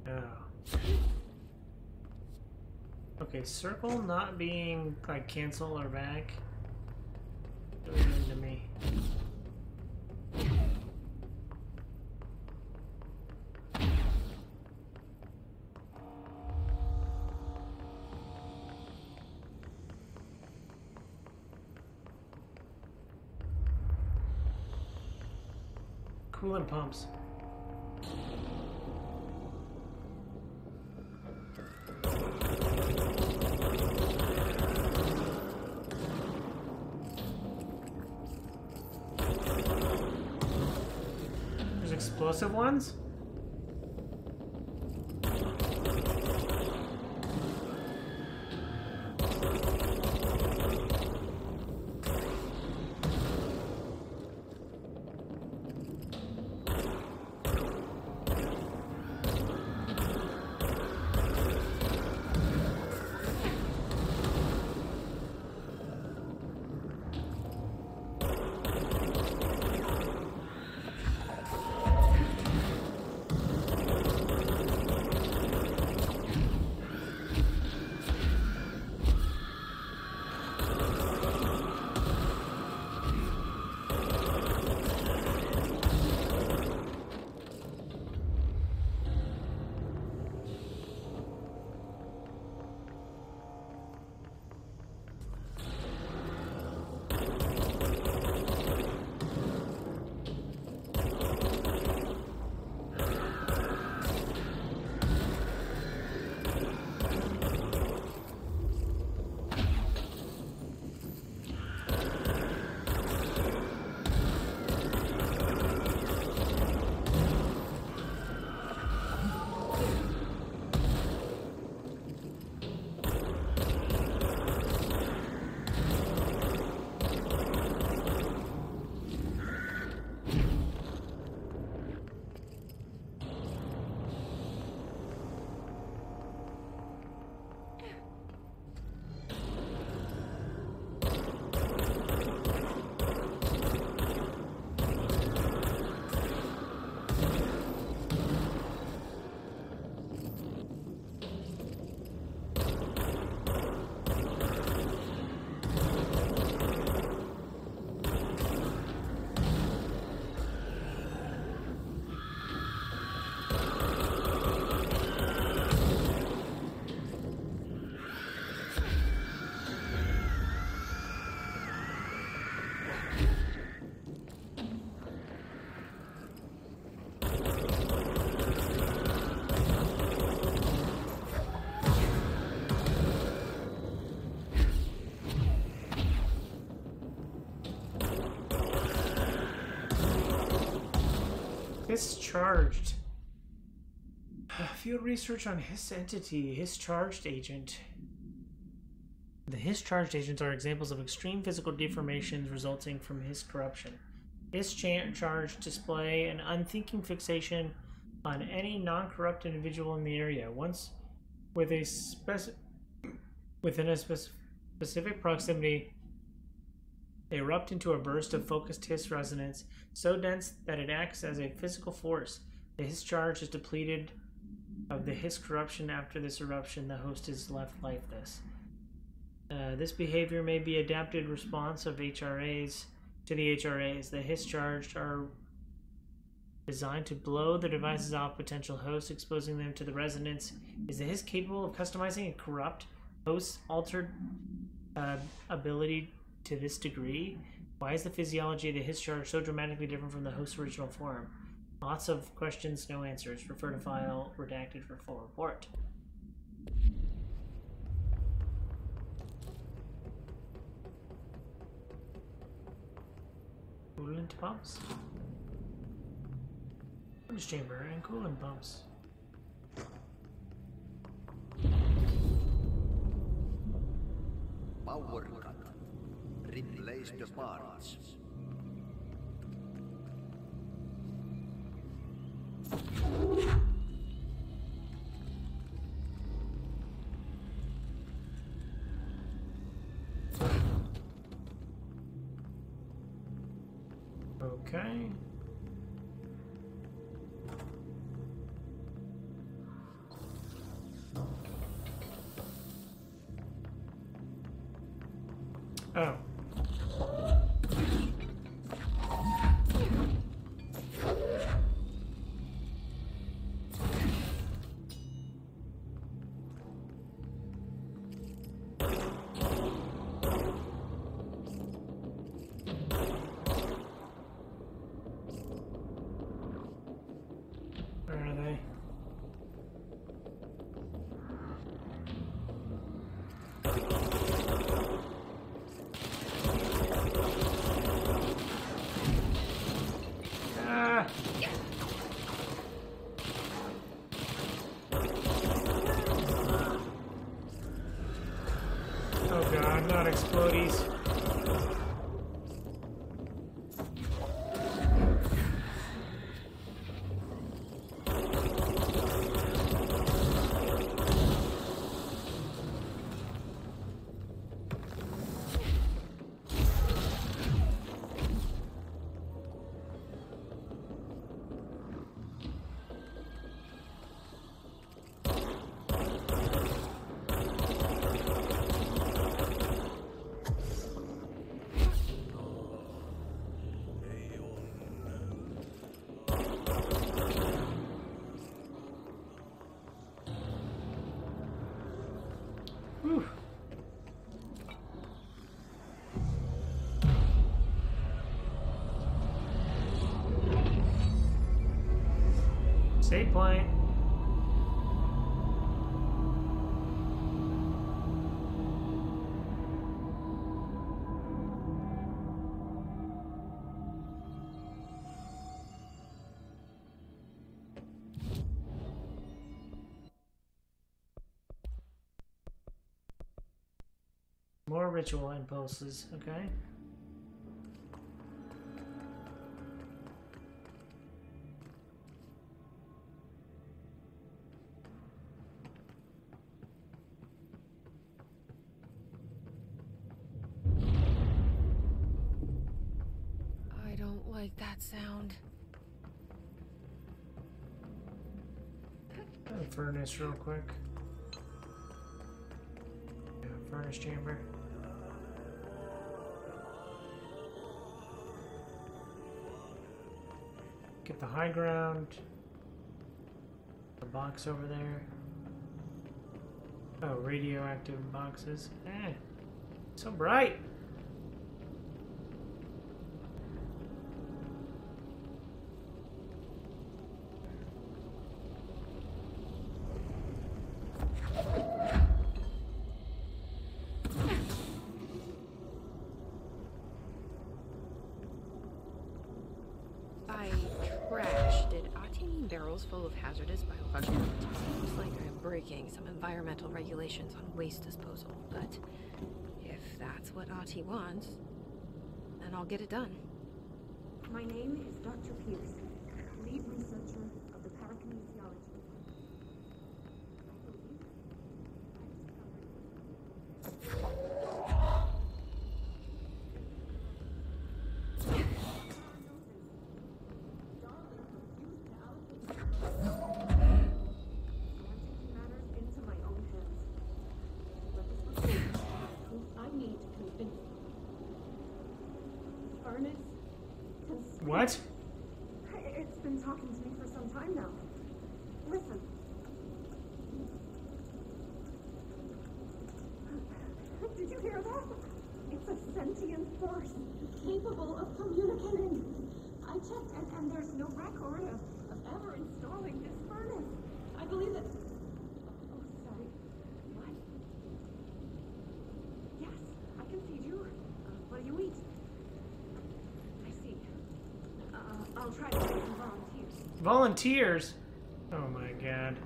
Oh. Okay, circle not being like cancel or back. Really into me. Coolant pumps. There's explosive ones? Discharged. Field research on his entity, his charged agent. The his charged agents are examples of extreme physical deformations resulting from his corruption. His charged display an unthinking fixation on any non-corrupt individual in the area. Once with a within a specific proximity, they erupt into a burst of focused hiss resonance so dense that it acts as a physical force. The hiss charge is depleted of the hiss corruption. After this eruption, the host is left lifeless. This behavior may be adapted response of HRAs to the HRAs. The hiss charged are designed to blow the devices off potential hosts, exposing them to the resonance. Is the hiss capable of customizing a corrupt host's altered ability to this degree? Why is the physiology of the hiss charge so dramatically different from the host's original form? Lots of questions, no answers. Refer to file redacted for full report. Coolant pumps. Storage chamber and coolant pumps. Power cut. Replace the parts. Okay. Oh. Where are they? Ah! Oh god, not explodies. Whew. Save point. More ritual impulses, okay? I don't like that sound. Furnace real quick. Yeah, furnace chamber. Get the high ground. The box over there. Oh, radioactive boxes. Eh, so bright. I Crash. Did Ati mean barrels full of hazardous biofunctional? Seems like I'm breaking some environmental regulations on waste disposal, but if that's what Ati wants, then I'll get it done. My name is Dr. Pierce, lead researcher of the parakinesiology department. What? It's been talking to me for some time now. Listen. Did you hear that? It's a sentient force capable of communicating. I checked and there's no record of ever installing this furnace. I believe that... Oh, sorry. What? Yes, I can feed you. What do you eat? I'll try to get some volunteers. Volunteers? Oh my god.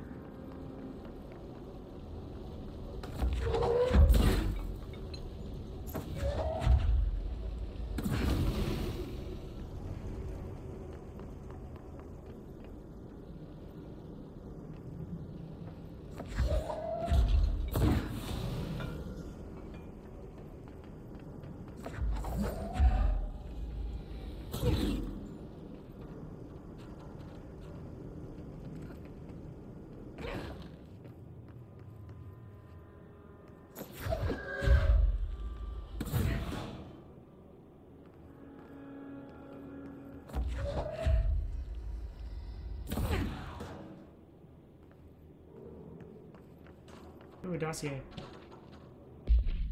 Ooh, dossier.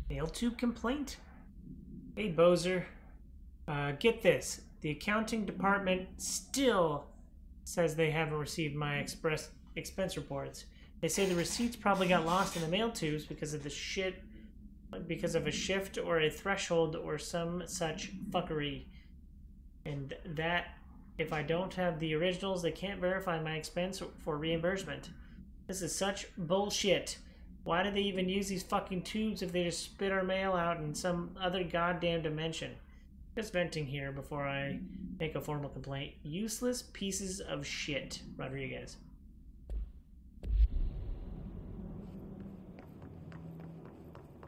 Mail tube complaint? Hey, Bozer. Get this. The accounting department still says they haven't received my expense reports. They say the receipts probably got lost in the mail tubes because of a shift or a threshold or some such fuckery. And that if I don't have the originals, they can't verify my expense for reimbursement. This is such bullshit. Why do they even use these fucking tubes if they just spit our mail out in some other goddamn dimension? Just venting here before I make a formal complaint. Useless pieces of shit, Rodriguez.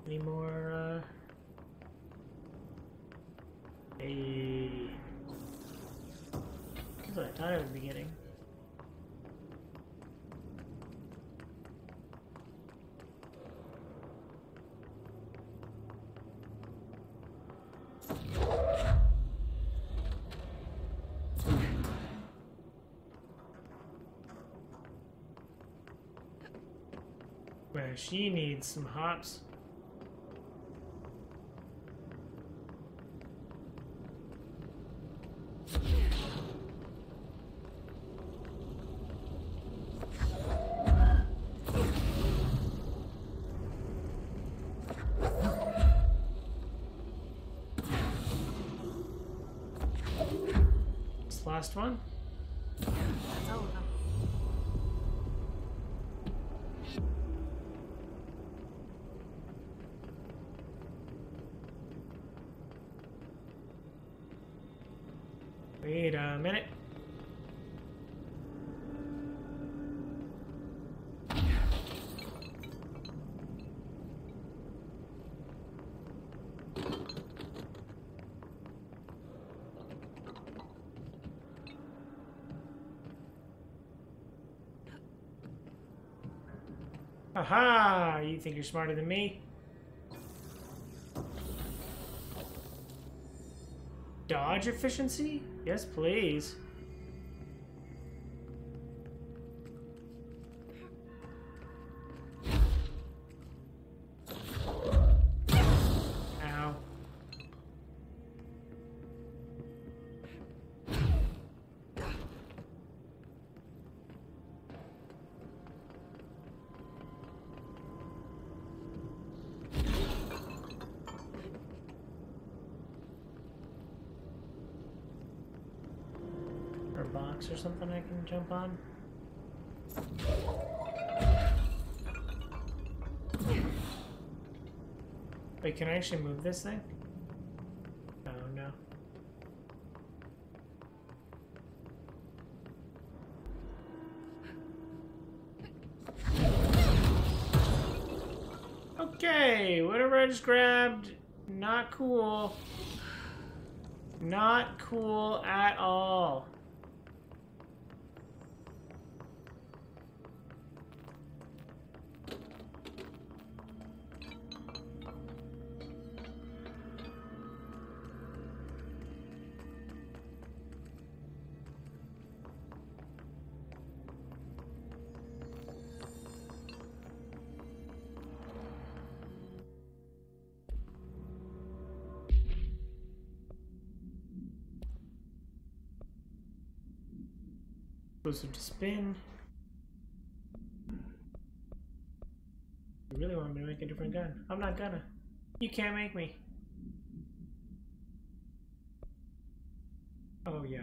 Any more, Hey. That's what I thought I would be getting. Well, she needs some hops. This last one? That's all of them. Wait a minute. Aha! You think you're smarter than me? Dodge efficiency? Yes, please. Ow. box or something I can jump on? Wait, can I actually move this thing? Oh no. Okay, whatever I just grabbed, not cool. Not cool at all. Explosive to spin. You really want me to make a different gun? I'm not gonna. You can't make me. Oh yeah.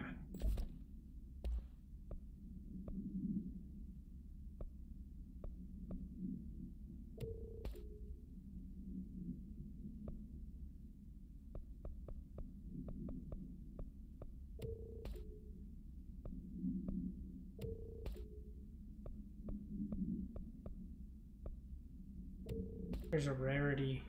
There's a rarity.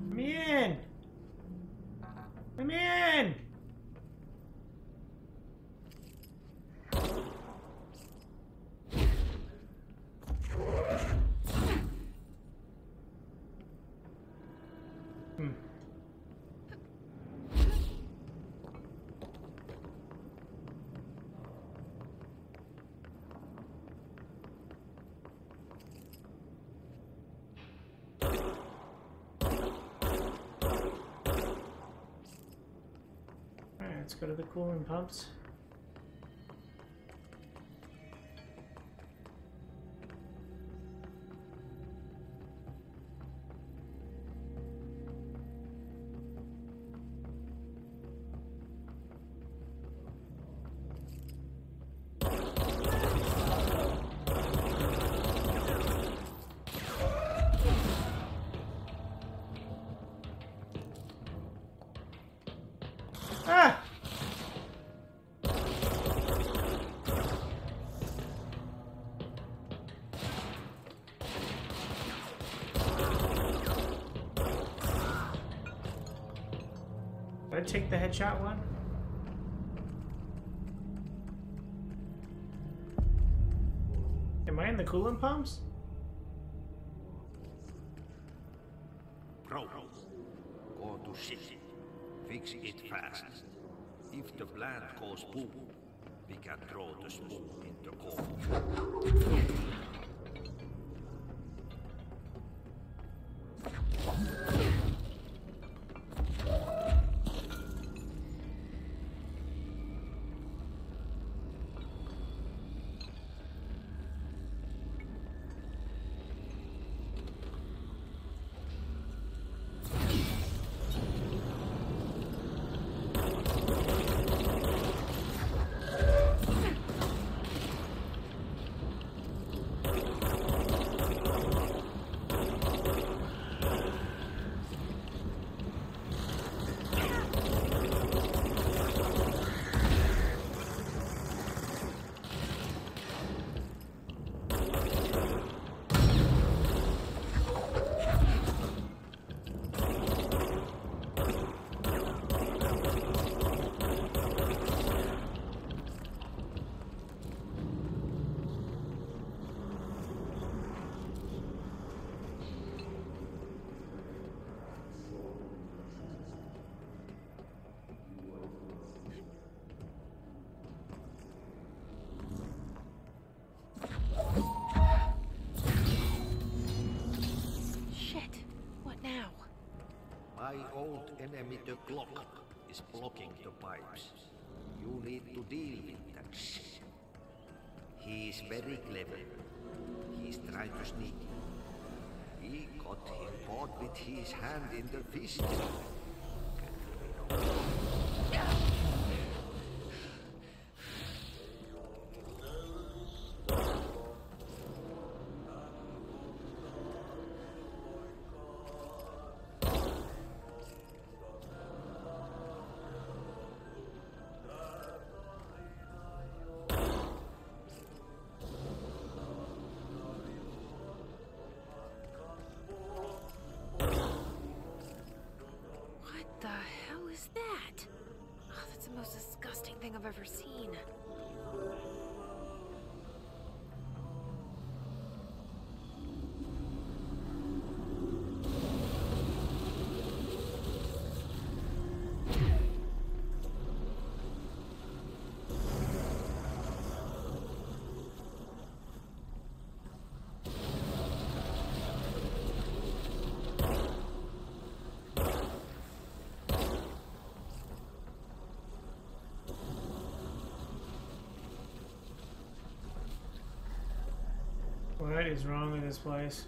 Let me in! Let me in! Let's go to the cooling pumps. Ah! Did I take the headshot one? Am I in the coolant pumps? Bro, go to ship. Fix it fast. If the plant goes boom, we can throw the spoon in the coal. old enemy, the clock, is blocking the pipes. You need to deal with that shit. He's very clever. He's trying to sneak in. We got him caught with his hand in the fist. I've ever seen. What is wrong with this place?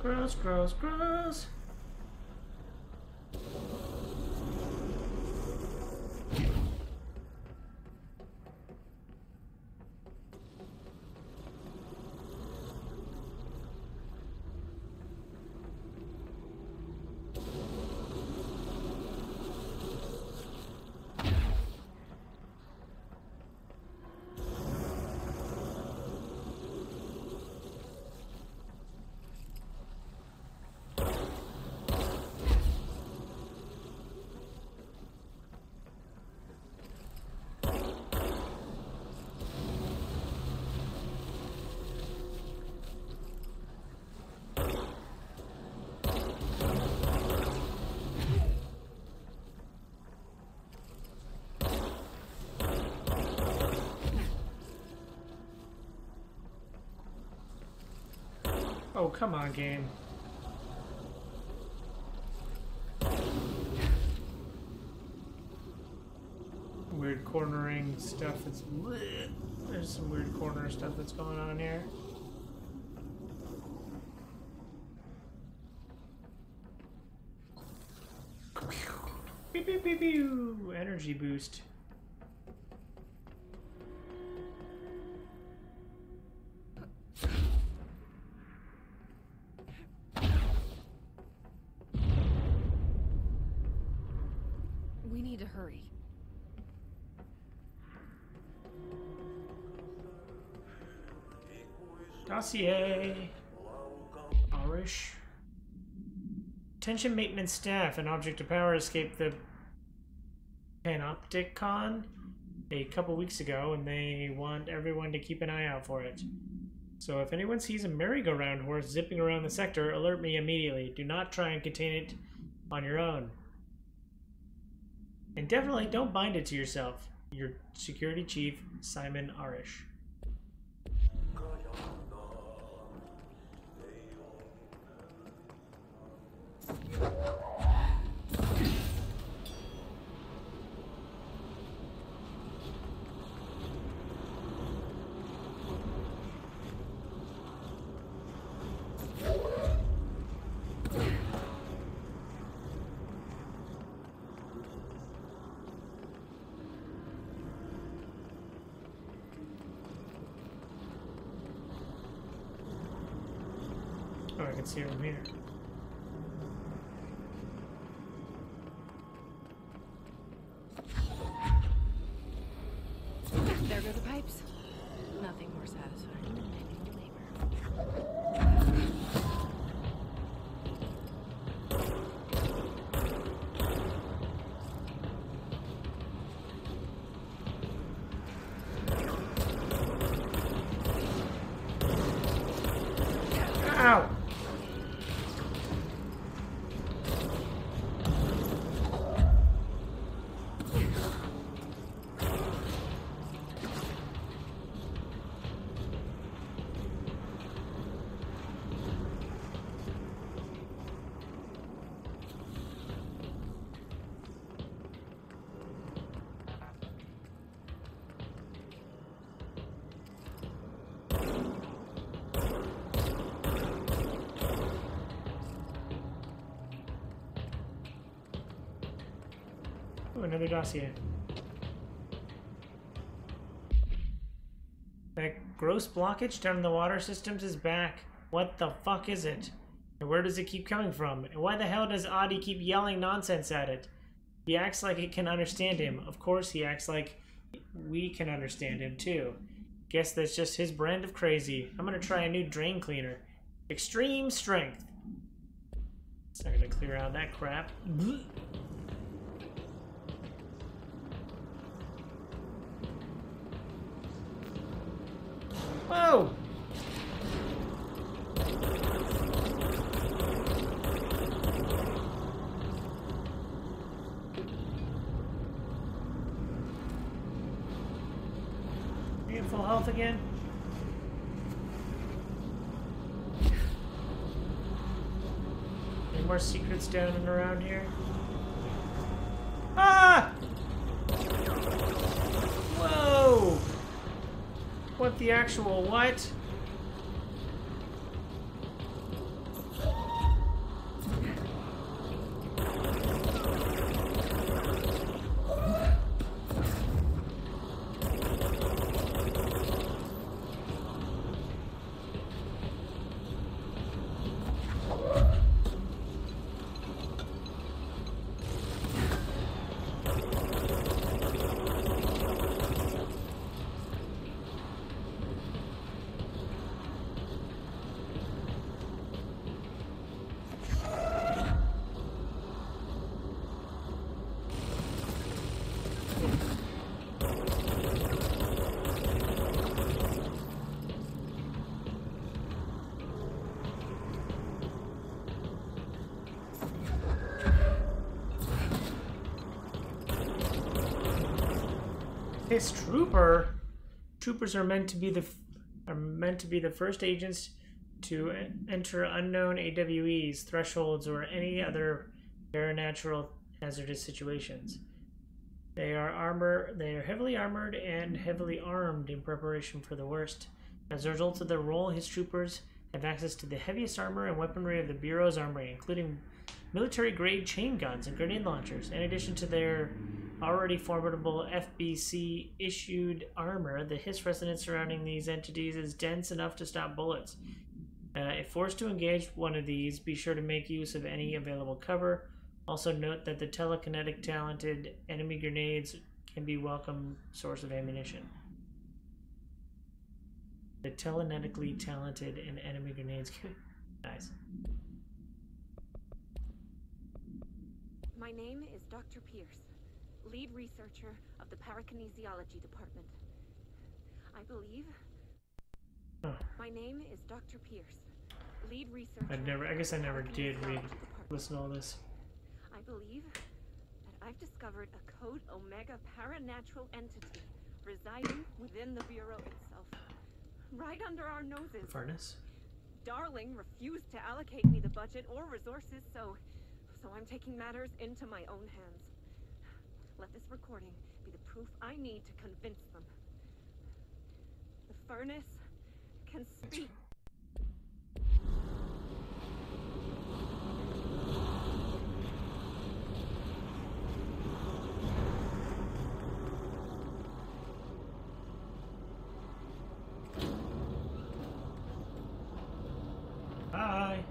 Gross, gross, gross. Oh, come on, game. Weird cornering stuff. There's some weird corner stuff that's going on here. Beep, beep, beep, beep. Energy boost. We need to hurry. Dossier. Irish. Attention maintenance staff. An object of power escaped the Panopticon a couple weeks ago, and they want everyone to keep an eye out for it. So if anyone sees a merry-go-round horse zipping around the sector, alert me immediately. Do not try and contain it on your own. And definitely don't bind it to yourself. Your security chief, Simon Arish. Oh, I can see it from here. There go the pipes. Nothing more satisfying than manual labor. Ow! Ooh, another dossier. That gross blockage down in the water systems is back. What the fuck is it? And where does it keep coming from? And why the hell does Adi keep yelling nonsense at it? He acts like it can understand him. Of course he acts like we can understand him too. Guess that's just his brand of crazy. I'm gonna try a new drain cleaner. Extreme strength. It's not gonna clear out that crap. Whoa! Are you in full health again? Any more secrets down and around here? Ah! Whoa! What the actual what? This trooper. Troopers are meant to be the first agents to enter unknown AWEs, thresholds, or any other paranatural hazardous situations. They are heavily armored and heavily armed in preparation for the worst. As a result of their role, his troopers have access to the heaviest armor and weaponry of the Bureau's armory, including military-grade chain guns and grenade launchers. In addition to their already formidable FBC-issued armor, the hiss resonance surrounding these entities is dense enough to stop bullets. If forced to engage one of these, be sure to make use of any available cover. Also note that the telekinetic talented enemy grenades can be a welcome source of ammunition. The telekinetically talented and enemy grenades can... Nice. My name is Dr. Pierce, lead researcher of the Parakinesiology Department. I believe... Oh. My name is Dr. Pierce, lead researcher... I guess I never did listen to all this. I believe that I've discovered a Code Omega paranatural entity residing within the Bureau itself, right under our noses. Furnace? Darling refused to allocate me the budget or resources, so I'm taking matters into my own hands. Let this recording be the proof I need to convince them. The furnace can speak. Bye.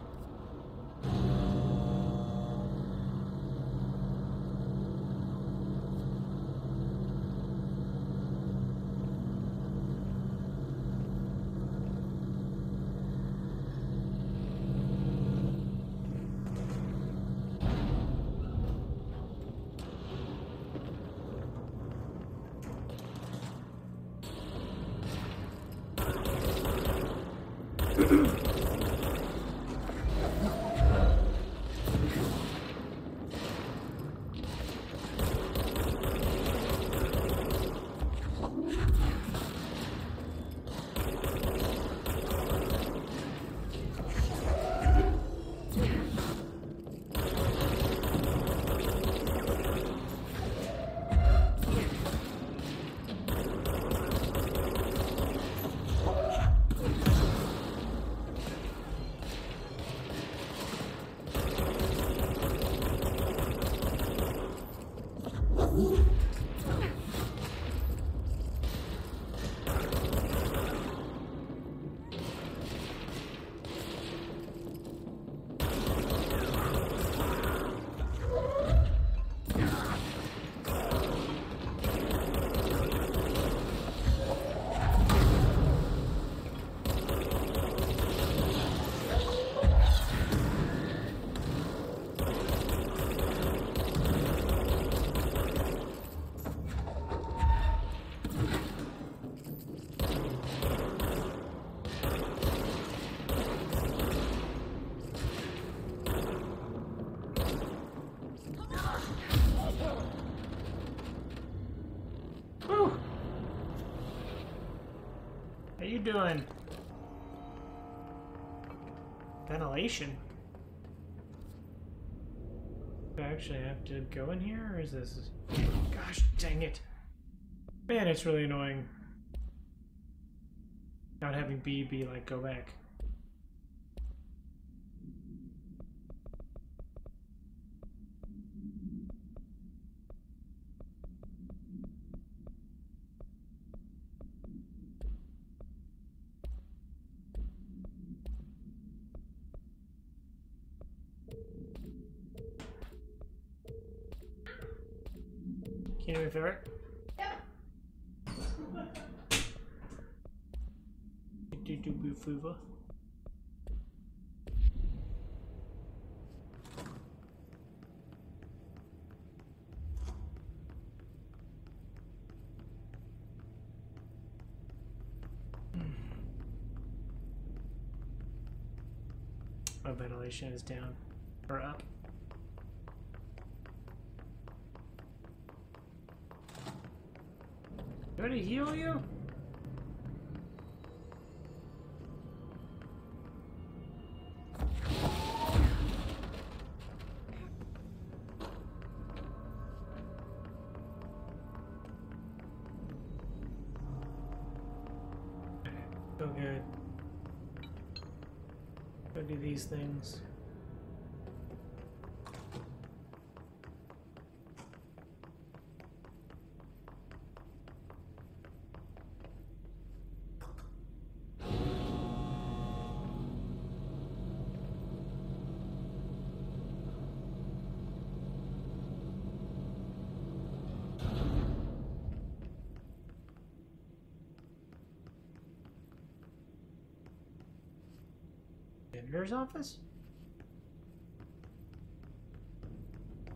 you doing? Ventilation. Do I actually have to go in here, or is this... Gosh, dang it. Man, it's really annoying. Not having B be like, go back. Can you refer it? Fuva. My ventilation is down or up. Do I need to heal you? Oh, good. Go do these things. Editor's office?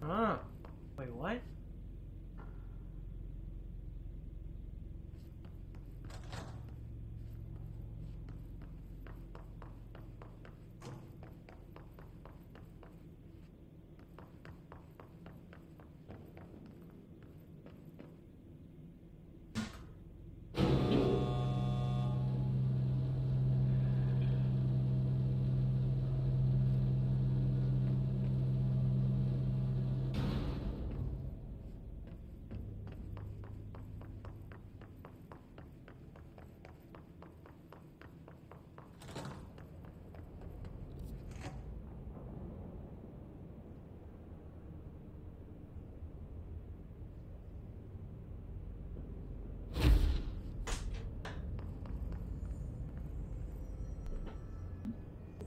Ah, wait, what?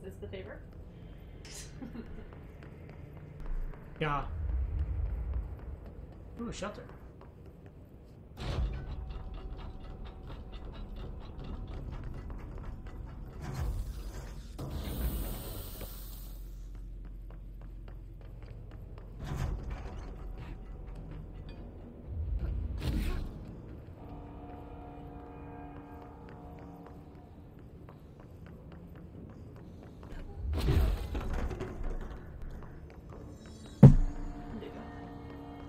Is this the favorite? Yeah. Ooh, a shelter.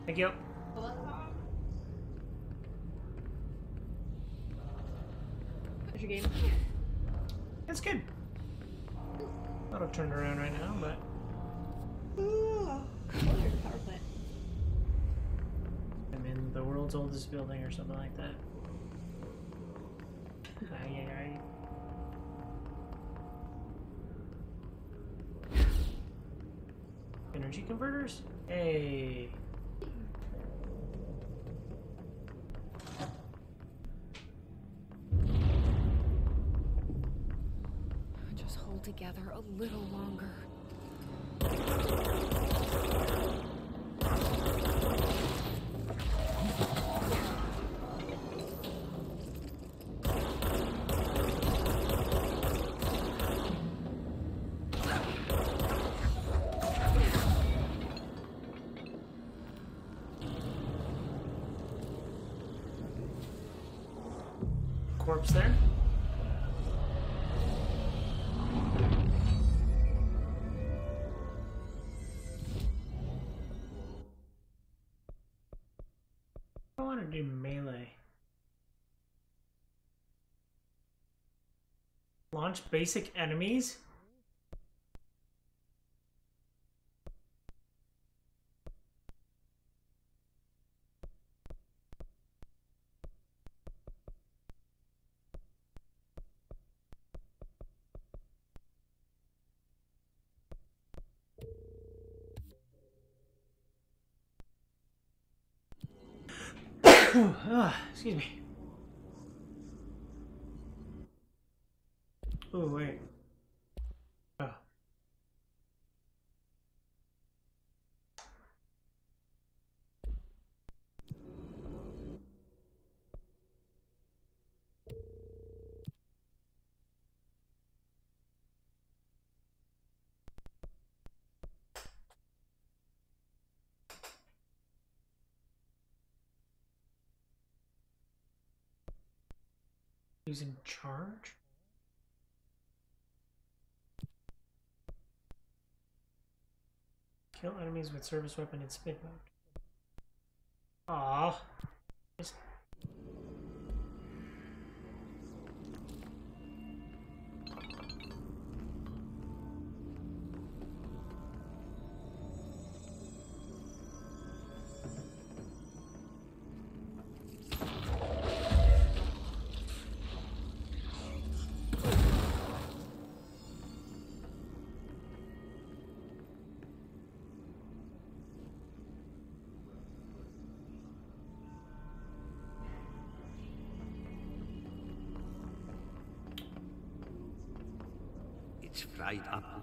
Thank you. How's your game? It's good. Not have turned around right now, but There's a power plant. I'm in the world's oldest building or something like that. Aye, aye, aye. Energy converters? Hey. Just hold together a little longer. Corpse there? I want to do melee. Launch basic enemies? Excuse me. Oh, wait. Oh. Who's in charge? Kill enemies with service weapon in spin mode. Aww. It's fried up.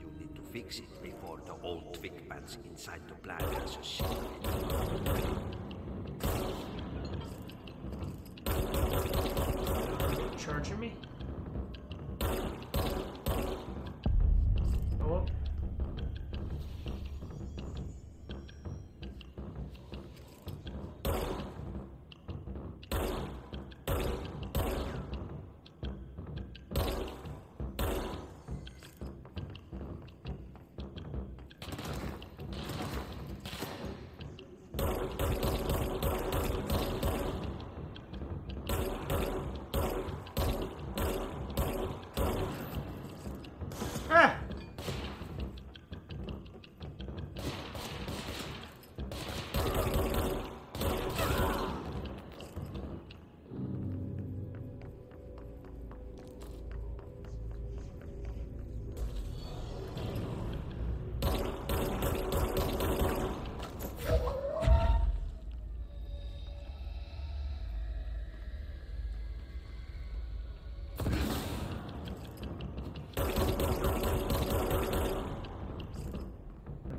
You need to fix it before the old twig pants inside the plant has a secret. Charging me? Oh.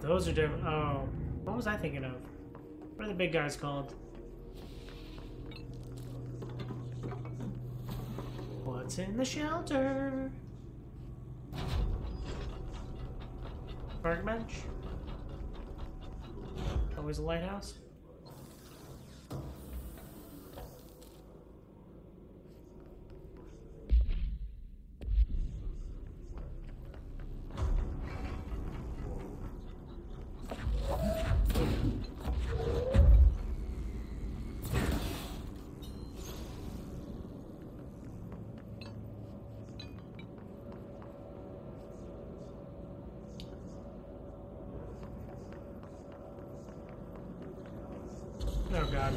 Those are different. Oh, what was I thinking of? What are the big guys called? What's in the shelter? Park bench? Always a lighthouse? Oh god.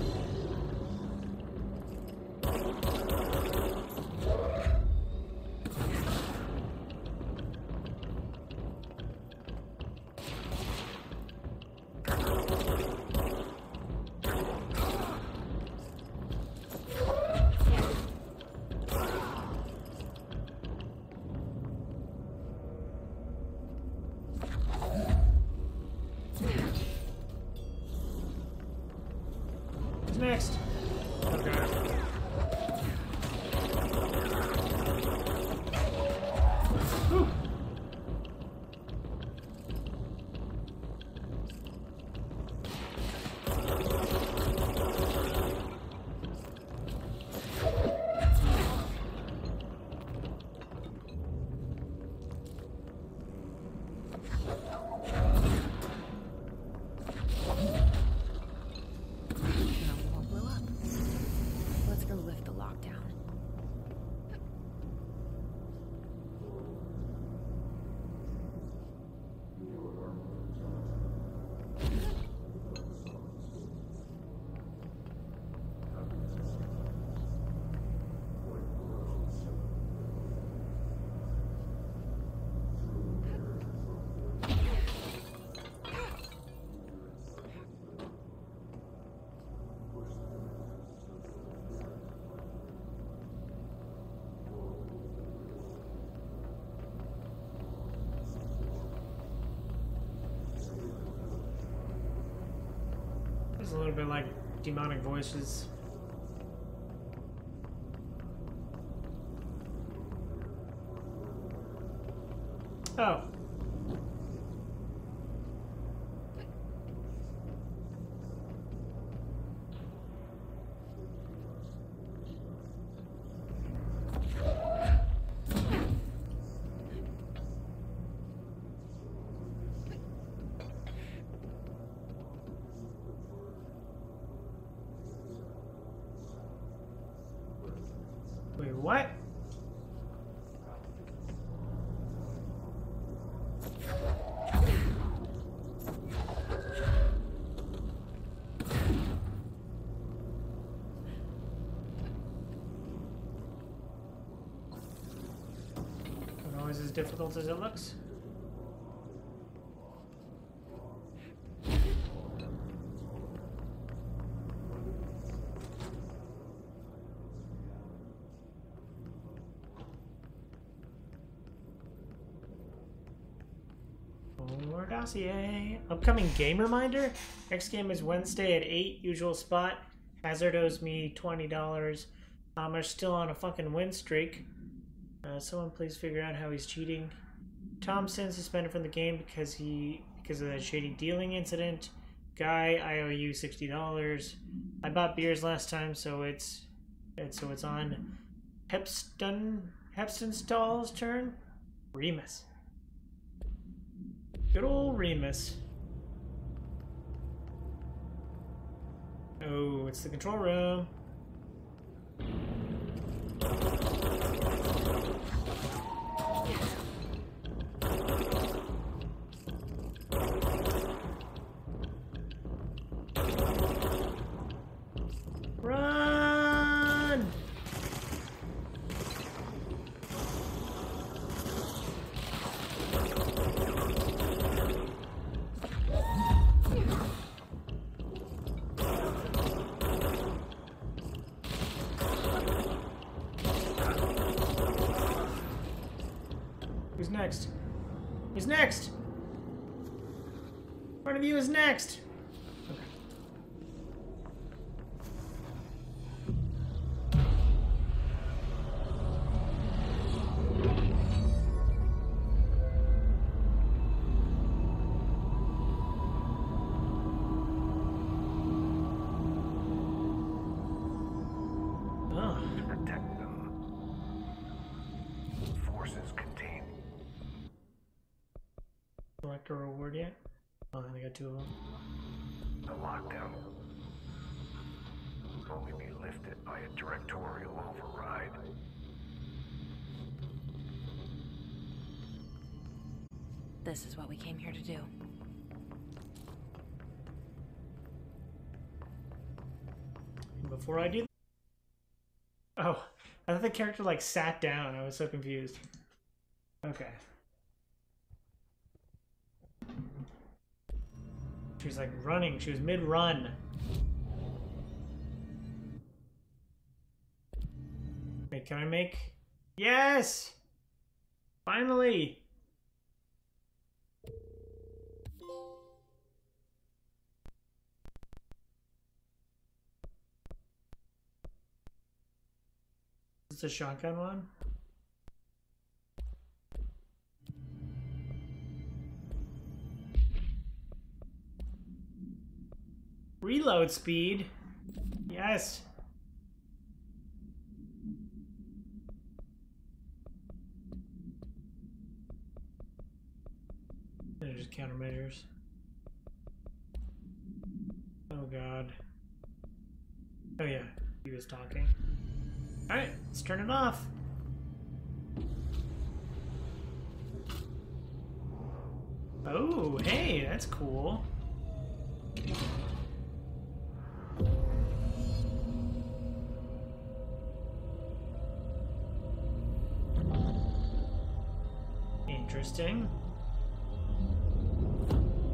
It's a little bit like demonic voices. Oh. Wait, what? Not always as difficult as it looks. More dossier. Upcoming game reminder. Next game is Wednesday at 8. Usual spot. Hazard owes me $20. We're still on a fucking win streak. Someone please figure out how he's cheating. Thompson suspended from the game because of that shady dealing incident. Guy, I owe you $60. I bought beers last time, so it's on Hepstonstall's turn. Remus. Good old Remus. Oh, it's the control room. Run! Who's next? Who's next? One of you is next. Protect them. Forces contained. Select a reward yet? Oh, then I got 2 of them. The lockdown will only be lifted by a directorial override. This is what we came here to do. Before I do. Oh, I thought the character like sat down. I was so confused. Okay. She was like running. She was mid-run. Wait, can I make? Yes! Finally! Is this a shotgun one? Reload speed. Yes. They're just countermeasures. Oh god. Oh yeah, he was talking. Alright, let's turn it off. Oh, hey, that's cool. Interesting.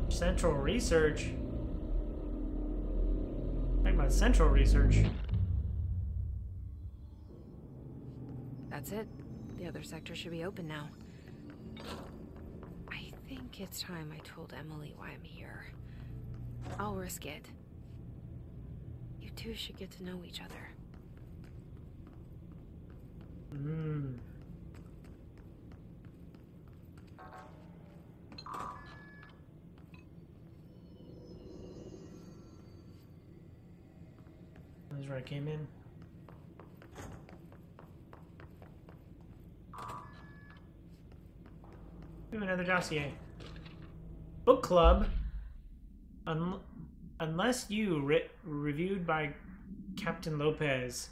Central research. Talk about central research. That's it. The other sector should be open now. I think it's time I told Emily why I'm here. I'll risk it. two should get to know each other. Hmm. That's where I came in. We have another dossier. Book club. Unless you reviewed by Captain Lopez.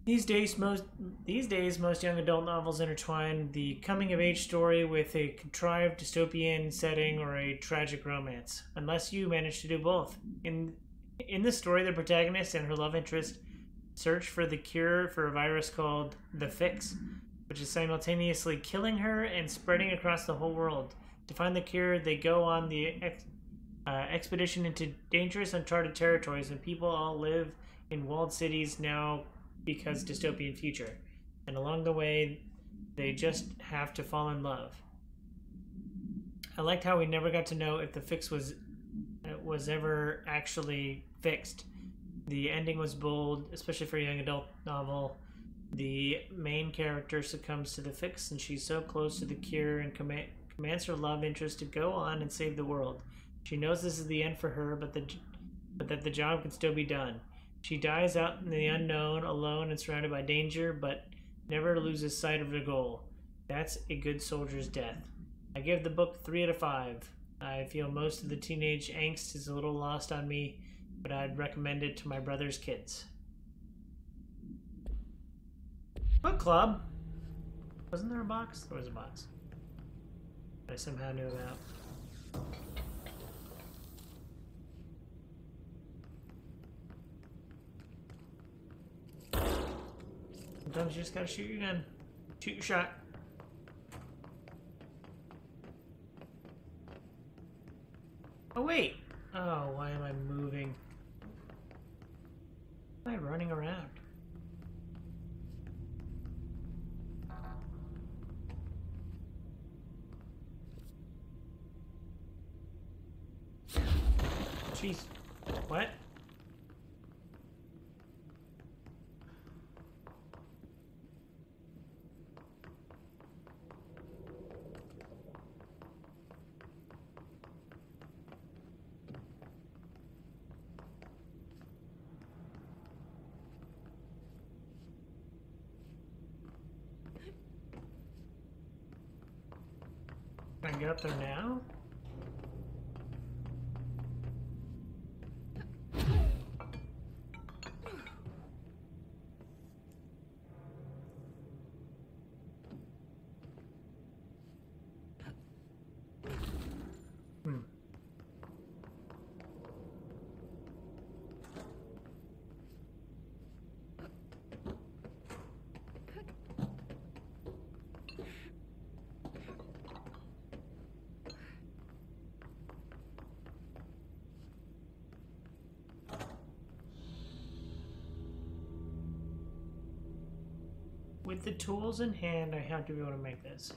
These days, most young adult novels intertwine the coming-of-age story with a contrived dystopian setting or a tragic romance. Unless you manage to do both. In this story, the protagonist and her love interest search for the cure for a virus called the Fix, which is simultaneously killing her and spreading across the whole world. To find the cure, they go on the expedition into dangerous, uncharted territories, and people all live in walled cities now because dystopian future. And along the way, they just have to fall in love. I liked how we never got to know if the fix was ever actually fixed. The ending was bold, especially for a young adult novel. The main character succumbs to the fix, and she's so close to the cure and commands her love interest to go on and save the world. She knows this is the end for her, but that the job can still be done. She dies out in the unknown, alone and surrounded by danger, but never loses sight of the goal. That's a good soldier's death. I give the book 3 out of 5. I feel most of the teenage angst is a little lost on me, but I'd recommend it to my brother's kids. Book club? Wasn't there a box? There was a box. I somehow knew about. Sometimes you just gotta shoot your gun. Shoot your shot. Oh wait! Oh, why am I moving? Why am I running around? Jeez. What? Can I get up there now? With the tools in hand, I have to be able to make this.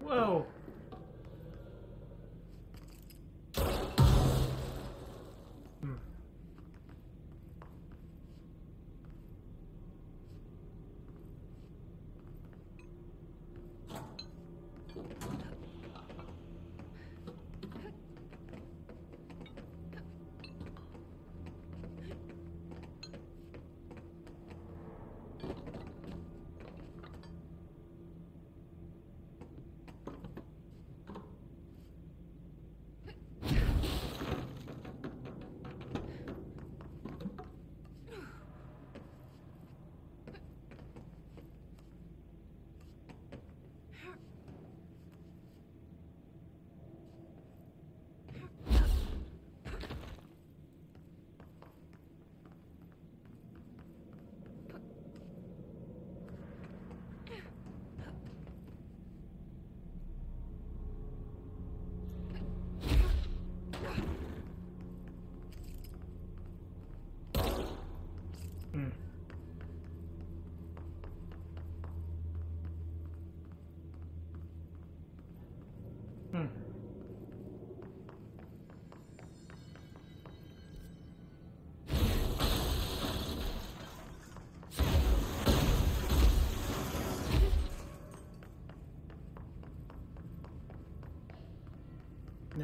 Whoa!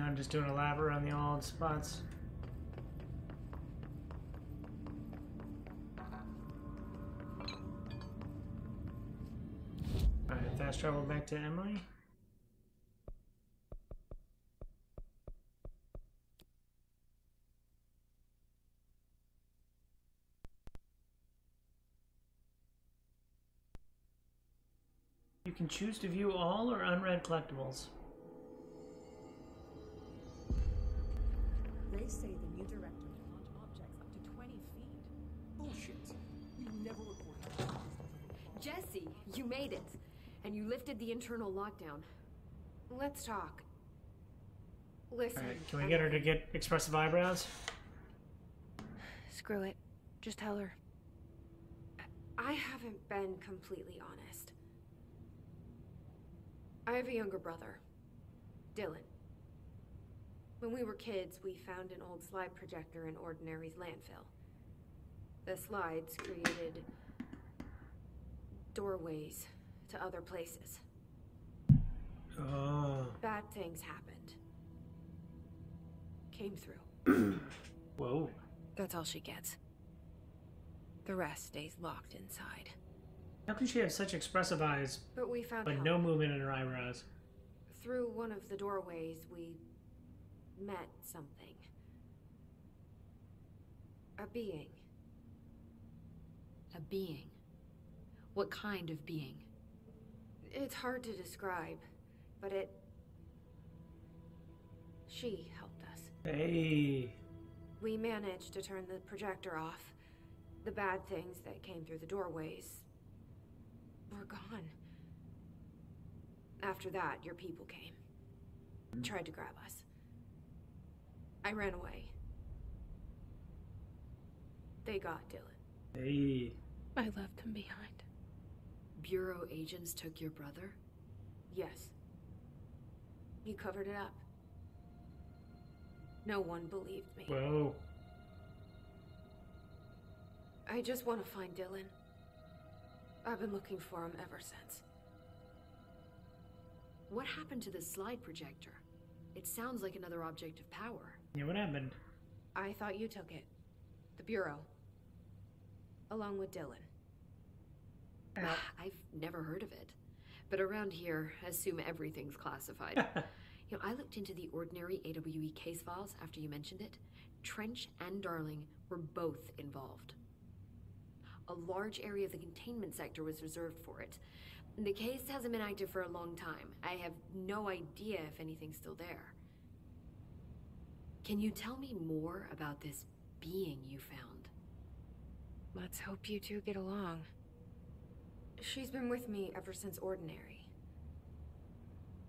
now I'm just doing a lap around the old spots. Alright, fast travel back to Emily. You can choose to view all or unread collectibles. They say the new director can launch objects up to 20 feet. Bullshit. We never recorded. Jesse, you made it. And you lifted the internal lockdown. Let's talk. Listen. Alright, can we get her to get expressive eyebrows? Screw it. Just tell her. I haven't been completely honest. I have a younger brother, Dylan. When we were kids, we found an old slide projector in Ordinary's landfill. The slides created doorways to other places. Oh. Bad things happened. Came through. Whoa. That's all she gets. The rest stays locked inside. How can she have such expressive eyes, But we found but help. no movement in her eyebrows? Through one of the doorways, we met something. A being. A being? What kind of being? It's hard to describe, but she helped us. Hey. We managed to turn the projector off. The bad things that came through the doorways were gone. After that, your people came. Tried to grab us. I ran away. They got Dylan. Hey. I left him behind. Bureau agents took your brother? Yes. You covered it up. No one believed me. Whoa. I just want to find Dylan. I've been looking for him ever since. What happened to the slide projector? It sounds like another object of power. Yeah, what happened? I thought you took it. The Bureau. Along with Dylan. I've never heard of it. But around here, assume everything's classified. You know, I looked into the Ordinary AWE case files after you mentioned it. Trench and Darling were both involved. A large area of the containment sector was reserved for it. The case hasn't been active for a long time. I have no idea if anything's still there. Can you tell me more about this being you found? Let's hope you two get along. She's been with me ever since Ordinary.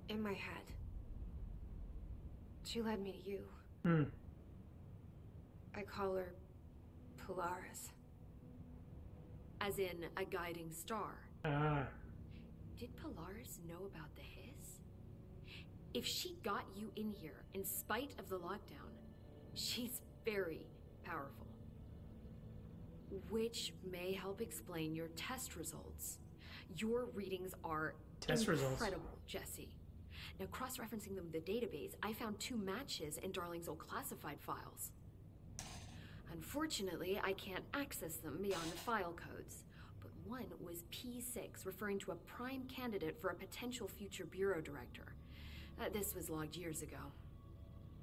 In my head. She led me to you. I call her Polaris. As in a guiding star. Ah. Did Polaris know about the hiss? If she got you in here in spite of the lockdown, she's very powerful. Which may help explain your test results. Your readings are incredible, Jesse. Now, cross-referencing them with the database, I found 2 matches in Darling's old classified files. Unfortunately, I can't access them beyond the file codes. But one was P6, referring to a prime candidate for a potential future bureau director. This was logged years ago.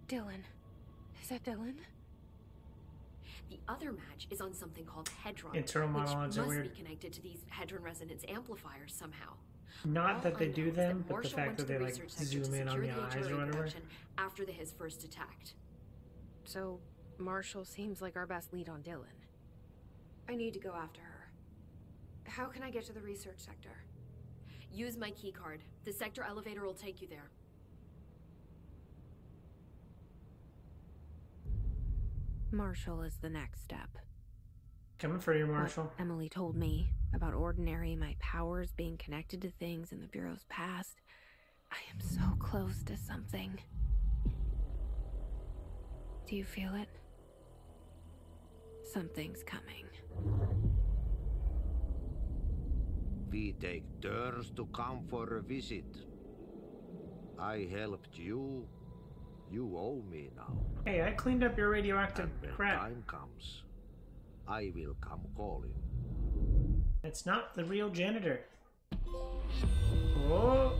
Dylan. Is that Dylan? The other match is on something called Hedron, Internal monologues are which must weird. be connected to these Hedron resonance amplifiers somehow. Not that they do them, but the Marshall fact went that to they the like research sector zoom to in on secure the eyes HRA or whatever. production after the Hiss first attacked. So, Marshall seems like our best lead on Dylan. I need to go after her. How can I get to the research sector? Use my key card. The sector elevator will take you there. Marshall is the next step. Coming for you, Marshall. What Emily told me about Ordinary, my powers being connected to things in the Bureau's past. I am so close to something. Do you feel it? Something's coming. We take turns to come for a visit. I helped you, You owe me now. Hey, I cleaned up your radioactive And when crap. time comes, I will come calling. It's not the real janitor. Whoa.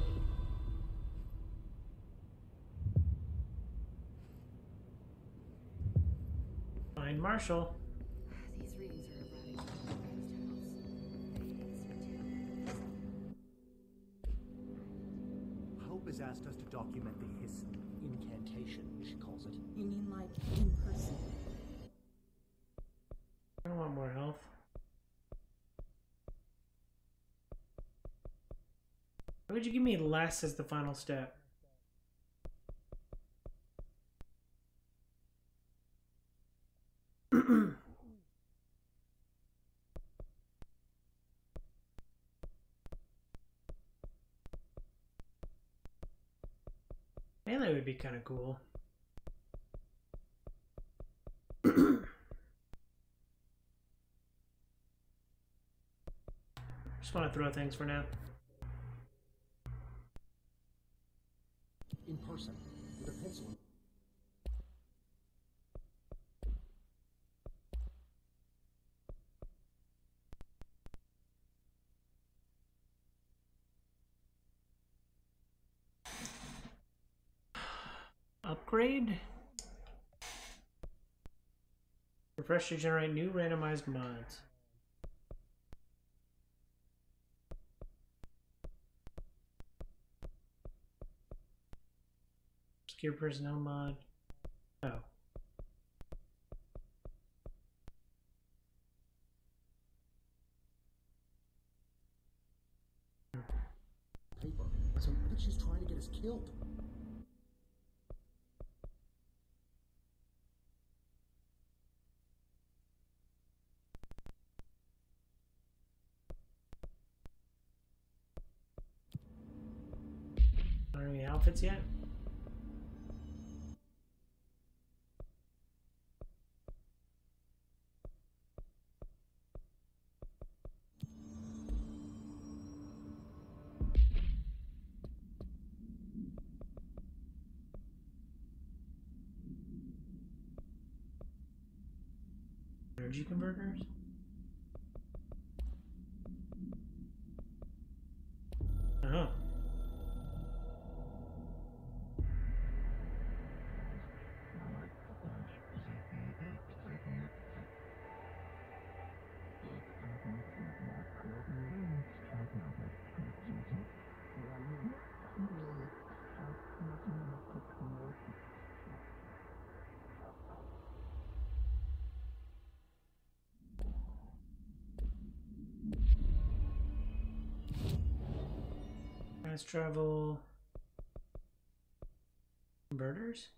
Find Marshall. These readings are arriving from the Hope has asked us to document the hiss incantation, she calls it. You mean like in person? I don't want more health. Why would you give me less as the final step? Melee would be kind of cool. Just want to throw things for now. In person, with a pencil. Upgrade? Refresh to generate new randomized mods. Obscure personnel mod. Oh. Paper. So I think she's trying to get us killed. Are any outfits yet? Energy converters? Oh. Fast travel converters?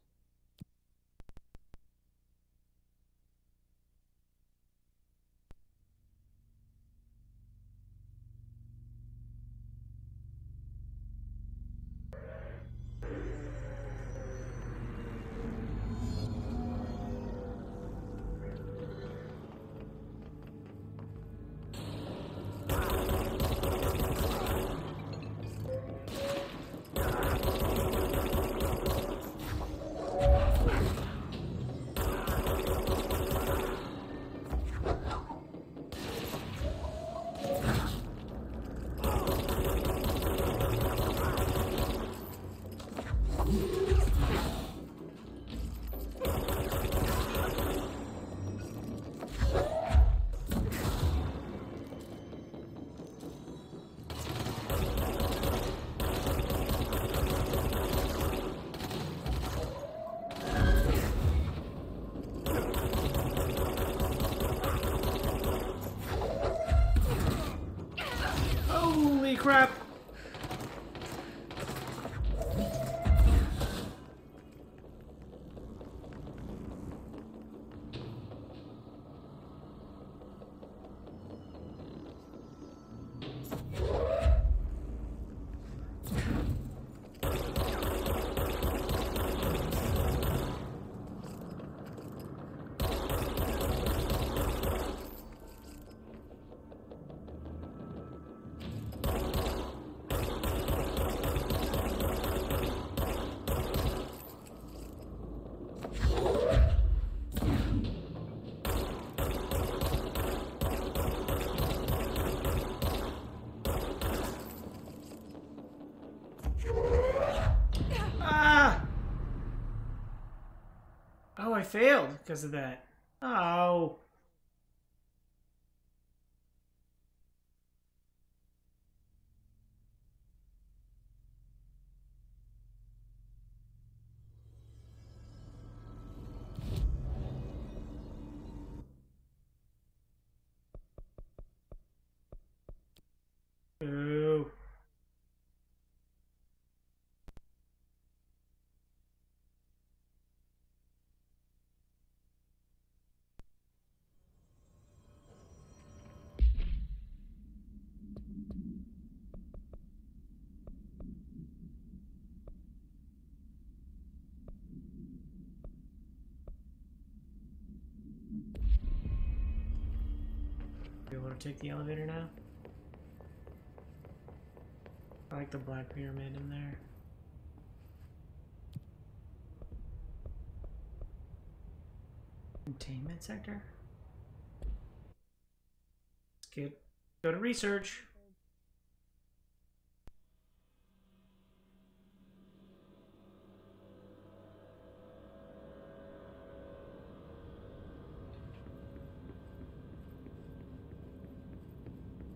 Holy crap! I failed because of that. Oh. Ooh. You want to take the elevator now? I like the black pyramid in there. Containment sector? Let's go to research.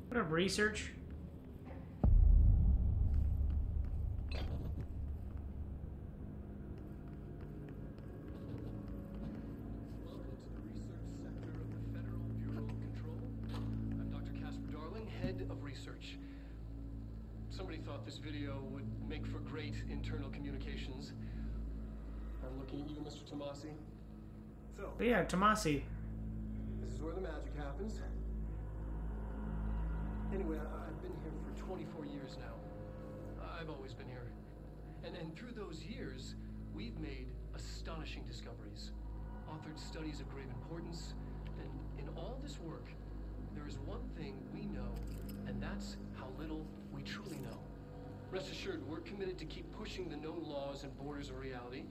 What up, research? Somebody thought this video would make for great internal communications. I'm looking at you, Mr. Tomasi. So, Yeah, Tomasi. this is where the magic happens. Anyway, I've been here for 24 years now. I've always been here. And through those years, we've made astonishing discoveries, authored studies of grave importance, and in all this work, there is one thing we know, and that's how little we truly know. Rest assured, we're committed to keep pushing the known laws and borders of reality,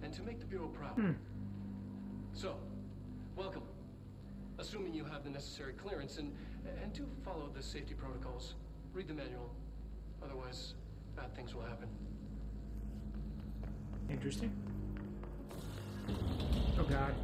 and to make the Bureau proud. So, welcome. Assuming you have the necessary clearance, and do follow the safety protocols. Read the manual. Otherwise, bad things will happen. Interesting. Oh God.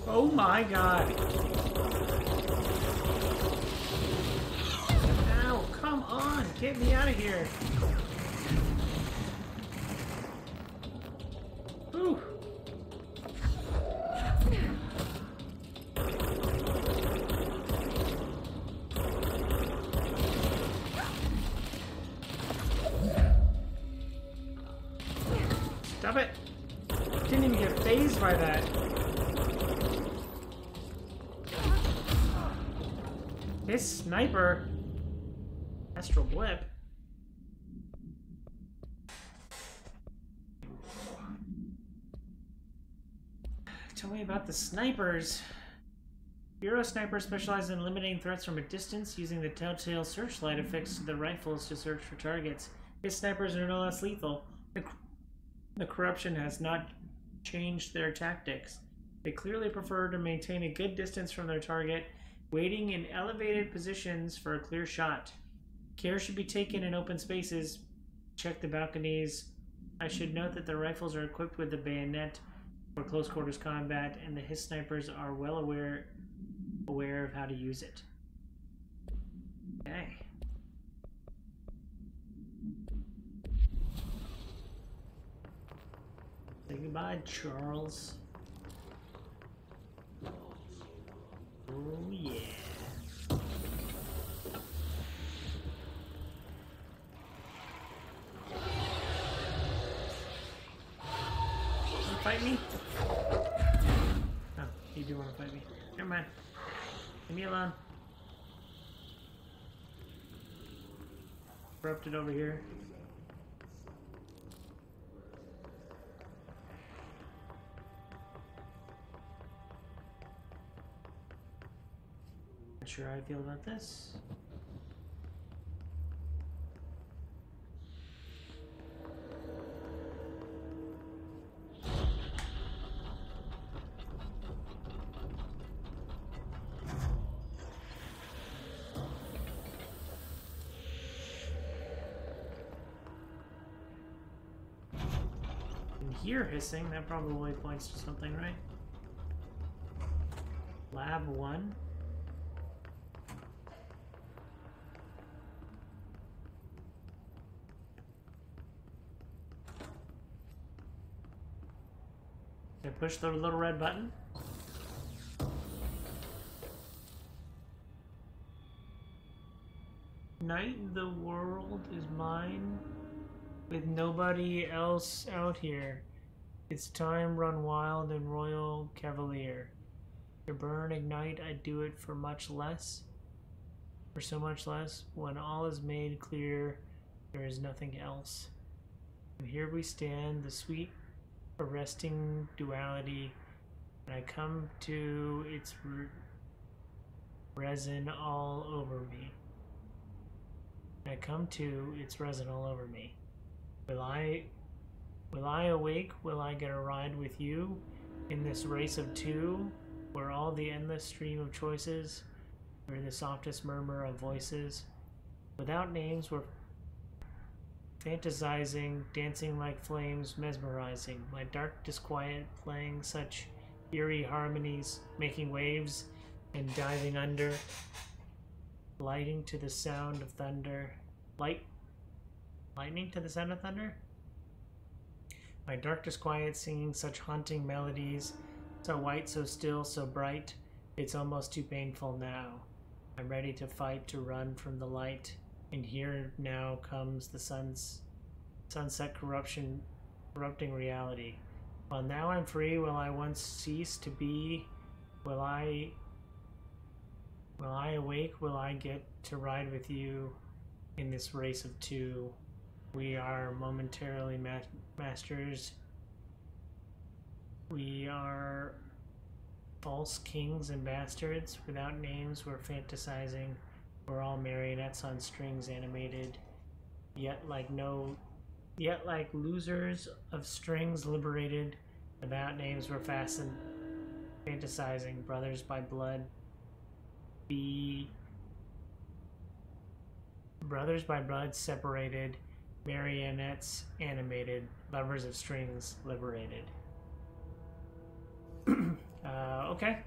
Oh my God. Ow, come on, get me out of here. Whew. Stop it. Didn't even get phased by that. This sniper. Astral blip. Tell me about the snipers. Bureau snipers specialize in eliminating threats from a distance, using the telltale searchlight affixed to the rifles to search for targets. His snipers are no less lethal. The corruption has not changed their tactics. They clearly prefer to maintain a good distance from their target, waiting in elevated positions for a clear shot. Care should be taken in open spaces. Check the balconies. I should note that the rifles are equipped with a bayonet for close quarters combat, and the HISS snipers are well aware of how to use it. Okay. Say goodbye, Charles. Oh yeah. Fight me? Oh, you do want to fight me. Never mind. Leave me alone. Corrupted over here. Not sure how I feel about this. Hear hissing, that probably points to something, right? Lab 1. I push the little red button. Night, the world is mine, with nobody else out here. It's time, run wild and royal cavalier. To burn, ignite, I'd do it for much less. For so much less, when all is made clear, there is nothing else. And here we stand, the sweet, arresting duality, and I come to its resin all over me. I come to its resin all over me. Will I awake? Will I get a ride with you in this race of two, where all the endless stream of choices, where the softest murmur of voices, without names, we're fantasizing, dancing like flames, mesmerizing, my dark disquiet playing such eerie harmonies, making waves and diving under, lighting to the sound of thunder, lightning to the sound of thunder? My dark disquiet singing such haunting melodies, so white, so still, so bright, it's almost too painful now. I'm ready to fight, to run from the light, and here now comes the sunset corrupting reality. While now I'm free, will I once cease to be? Will I awake? Will I get to ride with you in this race of two? We are momentarily masters. We are false kings and bastards. Without names, we're fantasizing. We're all marionettes on strings, animated. Yet like losers of strings liberated. Without names, we're fastened, fantasizing. Brothers by blood. Brothers by blood separated. Marionettes animated, lovers of strings liberated. Okay.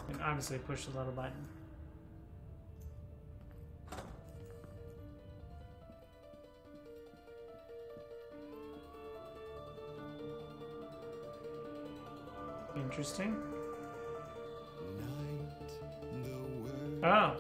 And obviously push the little button. Interesting. Oh.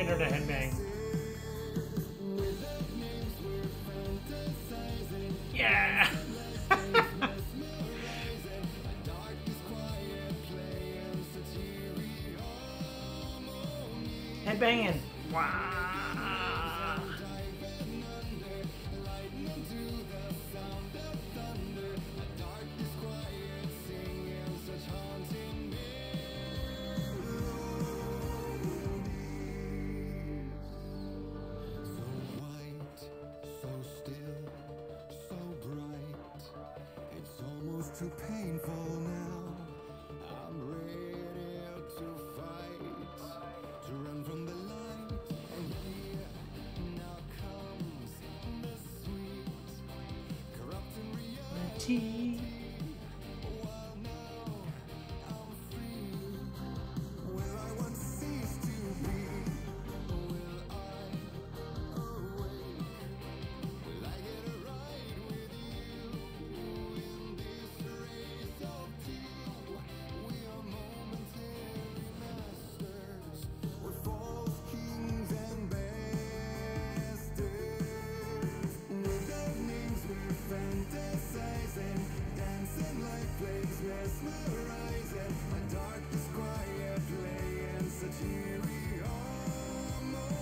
or to headbang? Yeah! Headbanging! Wow! Too painful now. I'm ready to fight, to run from the light. And here now comes the sweet, corrupting reality. Well, now I'm free. Will I once cease to be? Will I awake? Will I get a ride with you in this race of two? We are momentary masters. We're false kings and bastards. With our names we're fantasizing, dancing like plagues, mesmerizing. A dark disquiet playing such eerie harmonies.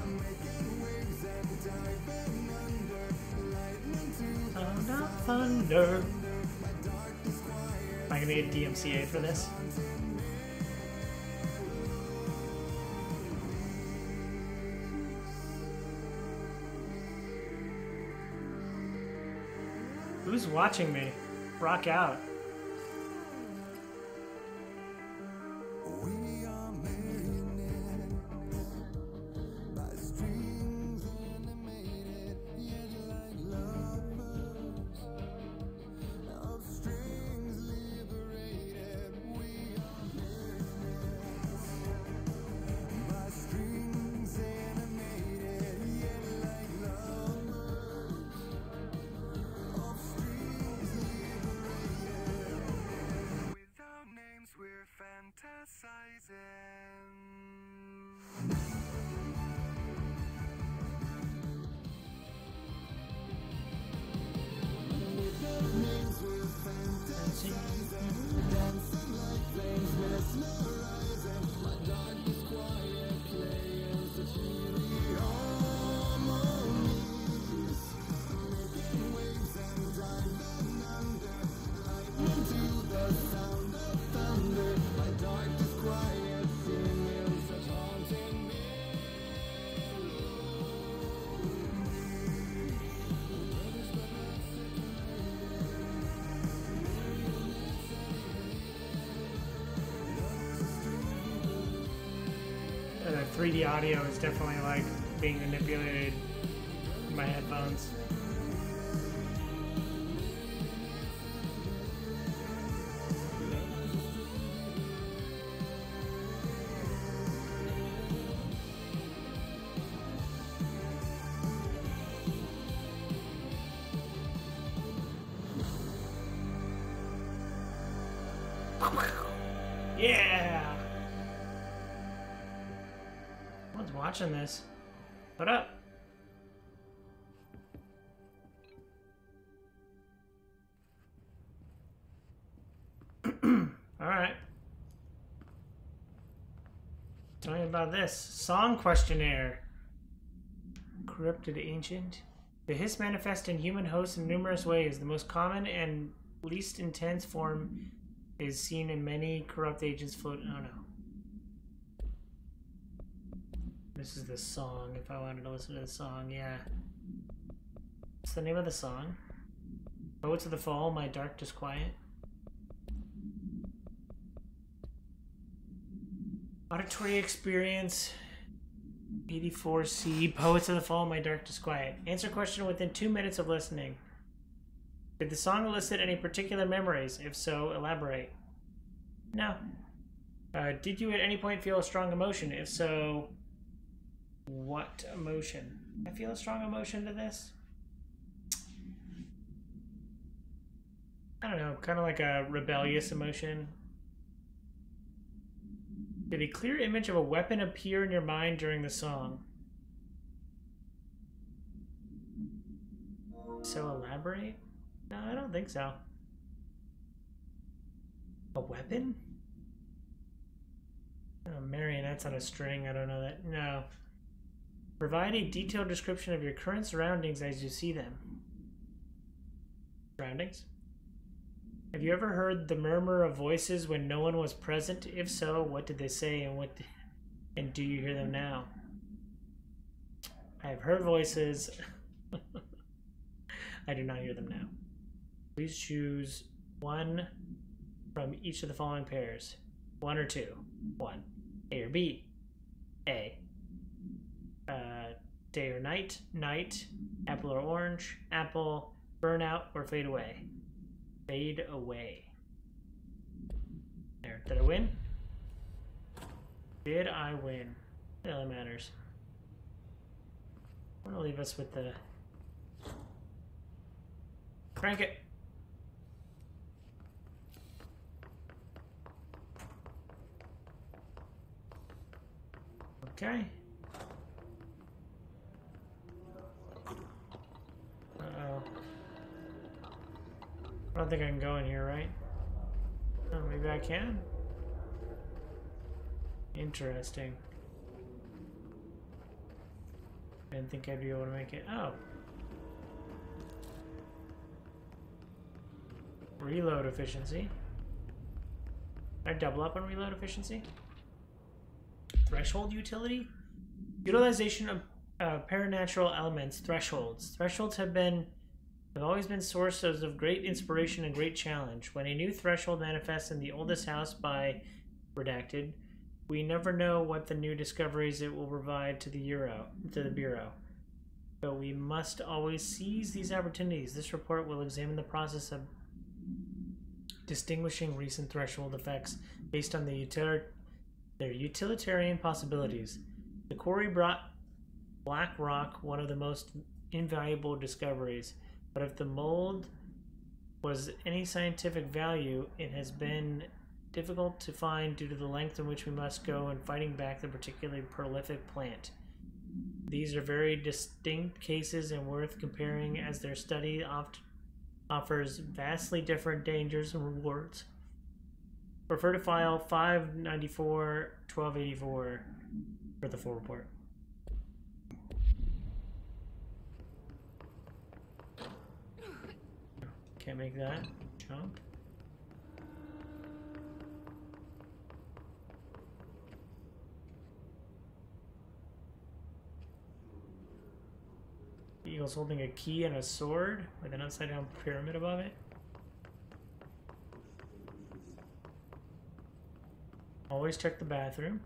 I'm making waves and diving under, lightning to Sound of thunder. Am I gonna get DMCA for this? Who's watching me? Rock out. We are marionettes by strings animated, yet like lovers of strings liberated. We are marionettes by strings animated, yet like lovers of strings liberated. With our names we're fantasizing. With our names we're fantasizing, dancing like flames, mesmerizing. My dark disquiet playing such eerie harmonies. Making waves and diving under, lightning to the sound of thunder. My dark disquiet singing such haunting The 3D audio is definitely like being manipulated in my headphones. Yeah! Someone's watching this. What up? Alright. Tell me about this. Song questionnaire. Corrupted ancient. The hiss manifests in human hosts in numerous ways. The most common and least intense form is seen in many corrupt agents float. Oh no. This is the song, if I wanted to listen to the song, yeah. What's the name of the song? Poets of the Fall, My Dark Disquiet. Auditory experience, 84C, Poets of the Fall, My Dark Disquiet. Answer question within 2 minutes of listening. Did the song elicit any particular memories? If so, elaborate. No. Did you at any point feel a strong emotion? If so, what emotion? I feel a strong emotion to this. I don't know, kind of like a rebellious emotion. Did a clear image of a weapon appear in your mind during the song? So elaborate? No, I don't think so. A weapon? Oh, marionettes on a string, I don't know that. No. Provide a detailed description of your current surroundings as you see them. Surroundings? Have you ever heard the murmur of voices when no one was present? If so, what did they say and do you hear them now? I have heard voices. I do not hear them now. Please choose one from each of the following pairs. 1 or 2. 1. A or B. A. Day or night. Night. Apple or orange. Apple. Burn out or fade away. Fade away. There. Did I win? Did I win? That really matters. I'm gonna leave us with the... Crank it! Okay. Uh-oh. I don't think I can go in here, right? Oh, maybe I can? Interesting. I didn't think I'd be able to make it. Oh. Reload efficiency. I double up on reload efficiency. Threshold utility. Utilization of paranatural elements. Thresholds. Thresholds have always been sources of great inspiration and great challenge. When a new threshold manifests in the oldest house by redacted, we never know what the new discoveries it will provide to the Bureau. But we must always seize these opportunities. This report will examine the process of distinguishing recent threshold effects based on their utilitarian possibilities. The quarry brought black rock, one of the most invaluable discoveries. But if the mold was any scientific value, it has been difficult to find due to the length in which we must go in fighting back the particularly prolific plant. These are very distinct cases and worth comparing, as their study offers vastly different dangers and rewards. Refer to file 594-1284 for the full report. Can't make that jump. Eagle's holding a key and a sword with an upside down pyramid above it. Always check the bathroom.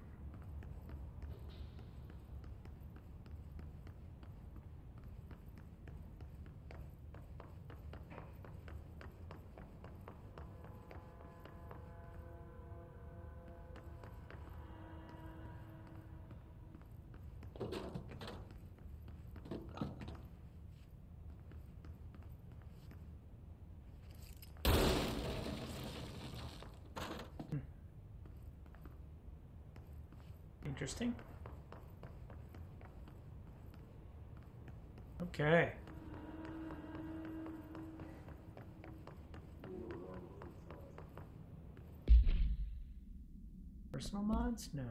Interesting. Okay. Personal mods? No.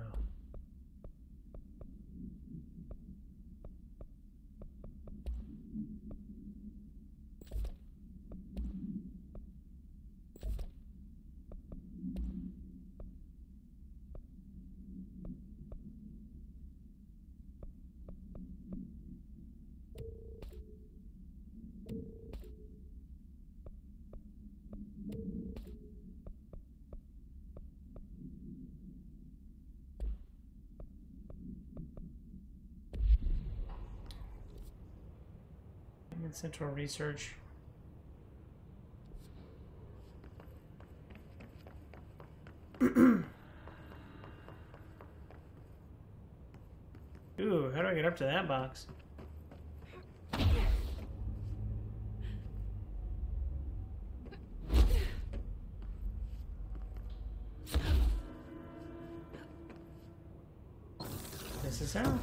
Central research. Ooh, how do I get up to that box? so.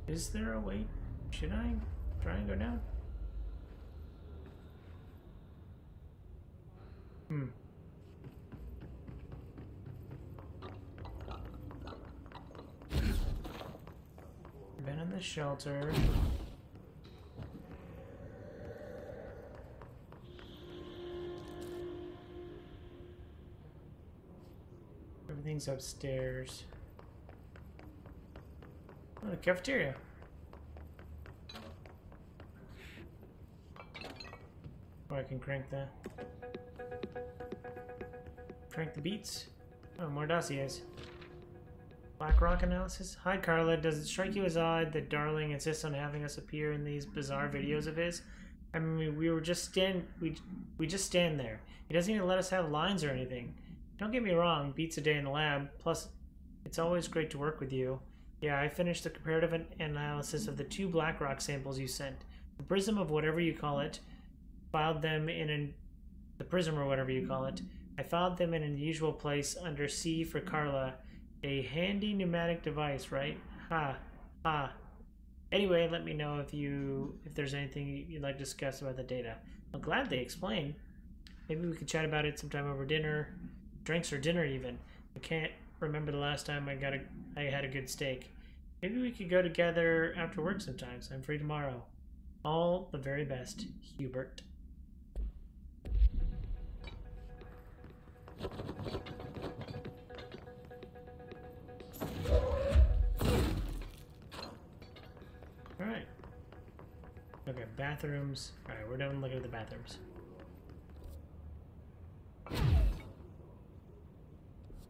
Is there a way? Should I try and go down? Been in the shelter. Everything's upstairs. Oh, the cafeteria. Oh, I can crank the beats. Oh, more dossiers. Black Rock analysis. Hi, Carla. Does it strike you as odd that Darling insists on having us appear in these bizarre videos of his? I mean, we just stand there. He doesn't even let us have lines or anything. Don't get me wrong, beats a day in the lab. Plus, it's always great to work with you. Yeah, I finished the comparative analysis of the 2 Black Rock samples you sent. The prism of whatever you call it, filed them in the prism or whatever you call it. I filed them in an unusual place under C for Carla. A handy pneumatic device, right? Ha. Ha. Anyway, let me know if there's anything you'd like to discuss about the data. I'll gladly explain. Maybe we could chat about it sometime over dinner. Drinks or dinner even. I can't remember the last time I had a good steak. Maybe we could go together after work sometimes. I'm free tomorrow. All the very best, Hubert. Alright. Okay, bathrooms. Alright, we're done looking at the bathrooms.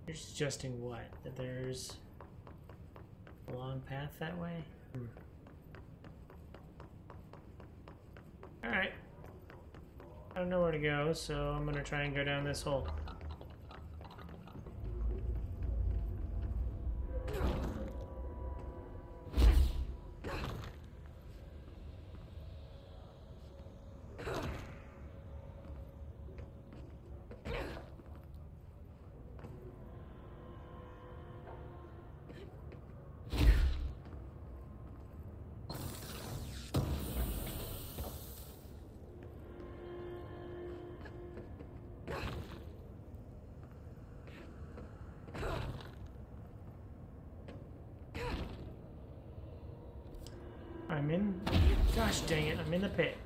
You're suggesting what? That there's a long path that way? Alright. I don't know where to go, so I'm gonna try and go down this hole. Gosh dang it, I'm in the pit.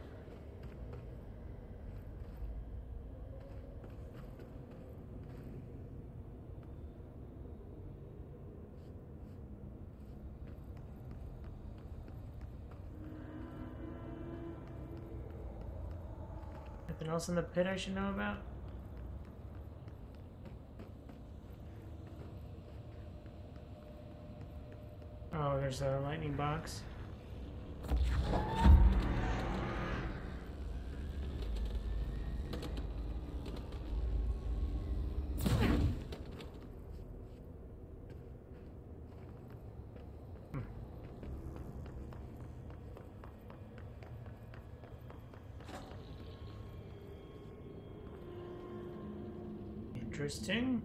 Anything else in the pit I should know about? Oh, there's a lightning box. Interesting.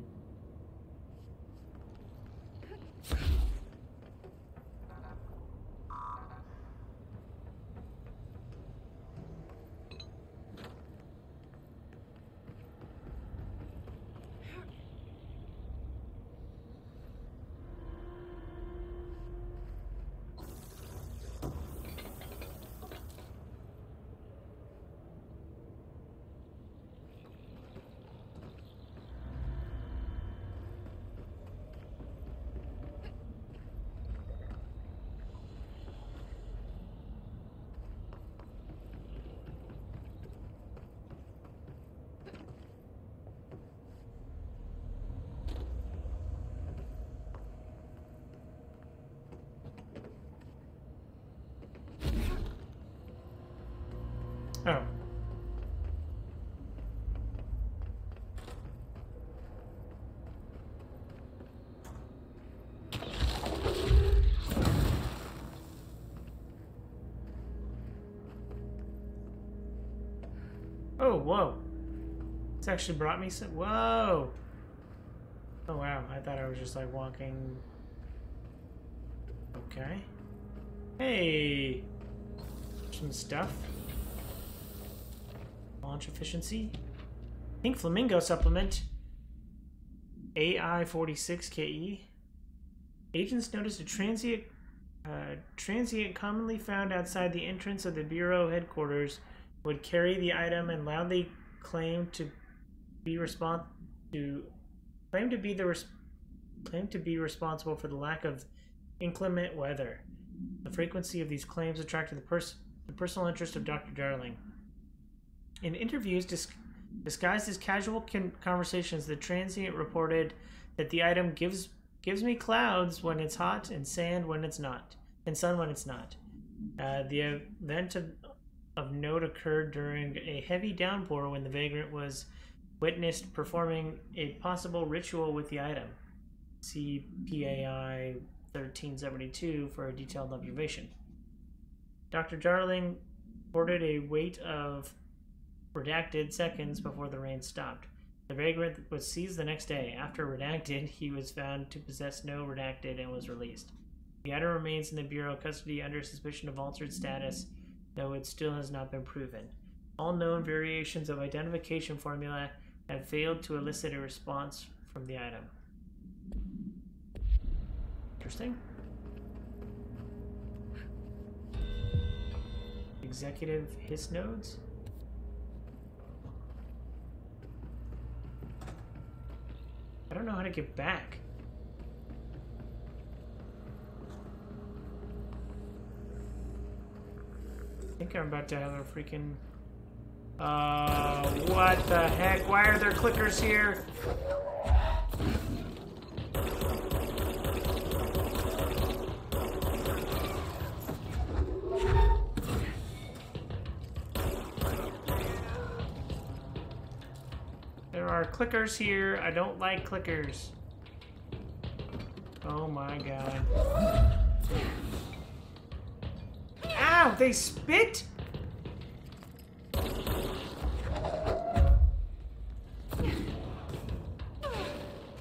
whoa. It's actually brought me some... Whoa! Oh, wow. I thought I was just, like, walking... Okay. Hey! Some stuff. Launch efficiency. Pink Flamingo supplement. AI-46KE. Agents noticed a transient commonly found outside the entrance of the Bureau headquarters would carry the item and loudly claim to be responsible for the lack of inclement weather. The frequency of these claims attracted the personal interest of Dr. Darling. In interviews disguised as casual conversations, the transient reported that the item gives me clouds when it's hot and sand when it's not, and sun when it's not. The event of note occurred during a heavy downpour when the vagrant was witnessed performing a possible ritual with the item. See PAI 1372 for a detailed observation. Dr. Darling reported a wait of redacted seconds before the rain stopped. The vagrant was seized the next day. After redacted, he was found to possess no redacted and was released. The item remains in the Bureau custody under suspicion of altered status, though it still has not been proven. All known variations of identification formula have failed to elicit a response from the item. Interesting. Executive HIS nodes? I don't know how to get back. I think I'm about to have a freaking... what the heck? Why are there clickers here? There are clickers here. I don't like clickers. Oh my god. Ow! They spit?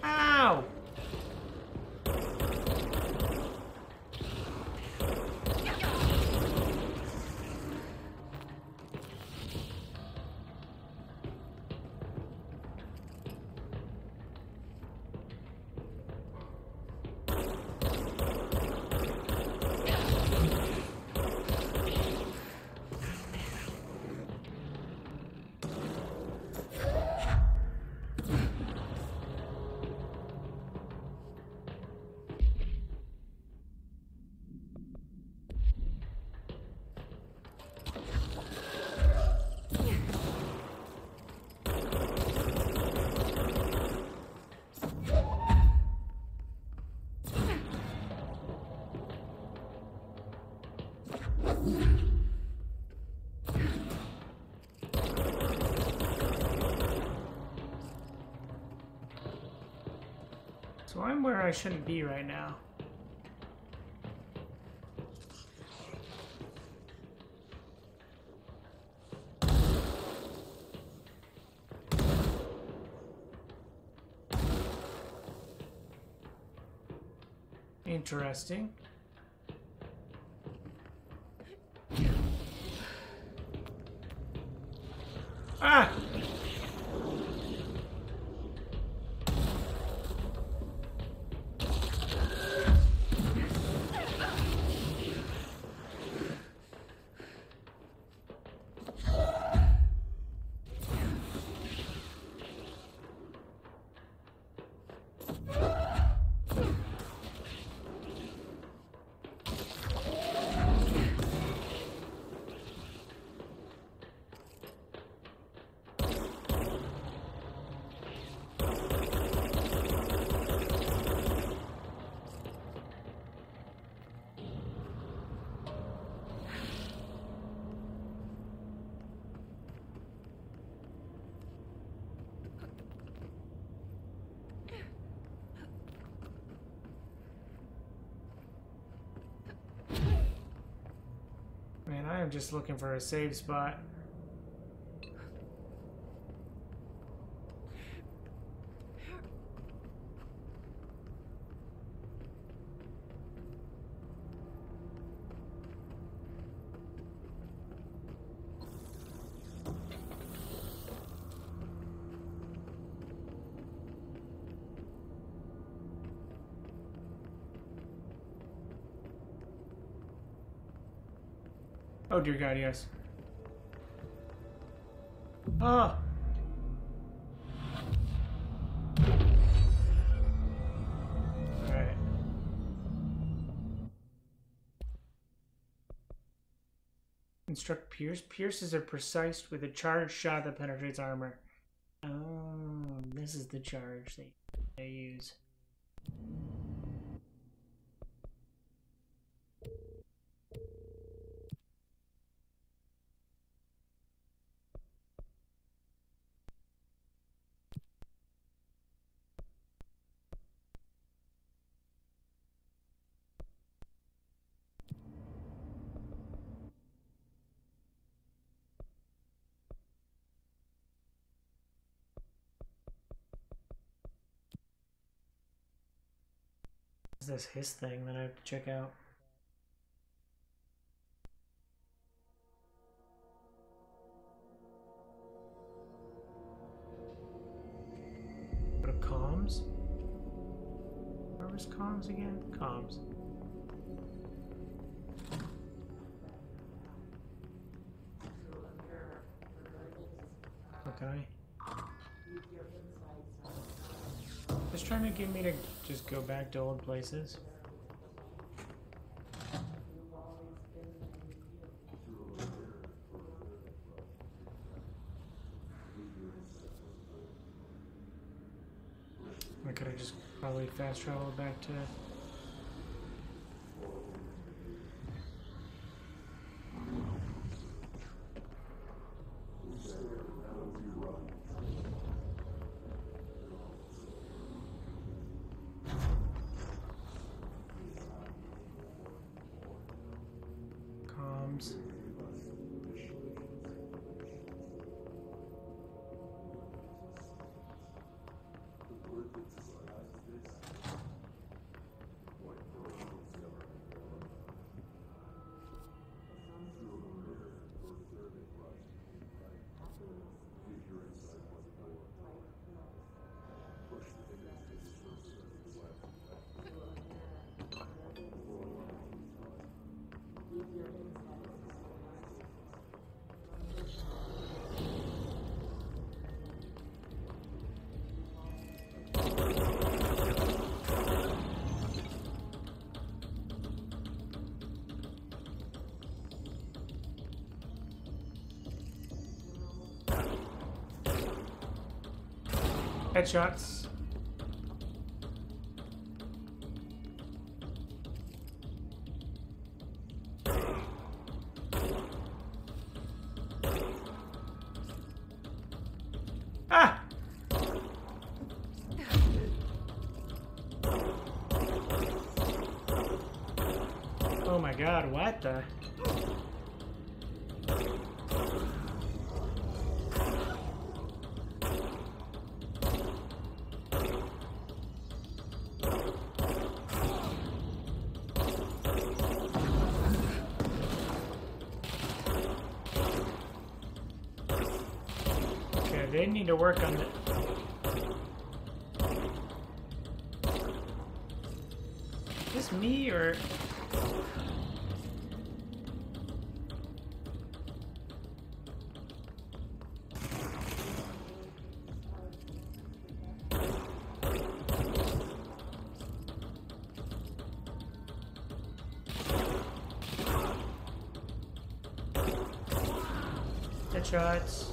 Ow! So I'm where I shouldn't be right now. Interesting. Ah! Man, I am just looking for a save spot. Oh dear God, yes. Ah! Alright. Instruct Pierce. Pierce is a precise with a charged shot that penetrates armor. Oh, this is the charge they use. Is this his thing that I have to check out? Go to comms? Where was comms again? Comms. Okay. Just trying to get me to just go back to old places. I could have just probably fast traveled back to... comms. Headshots. Ah! Oh my God, what the? They need to work on it. Is this me or? Headshots.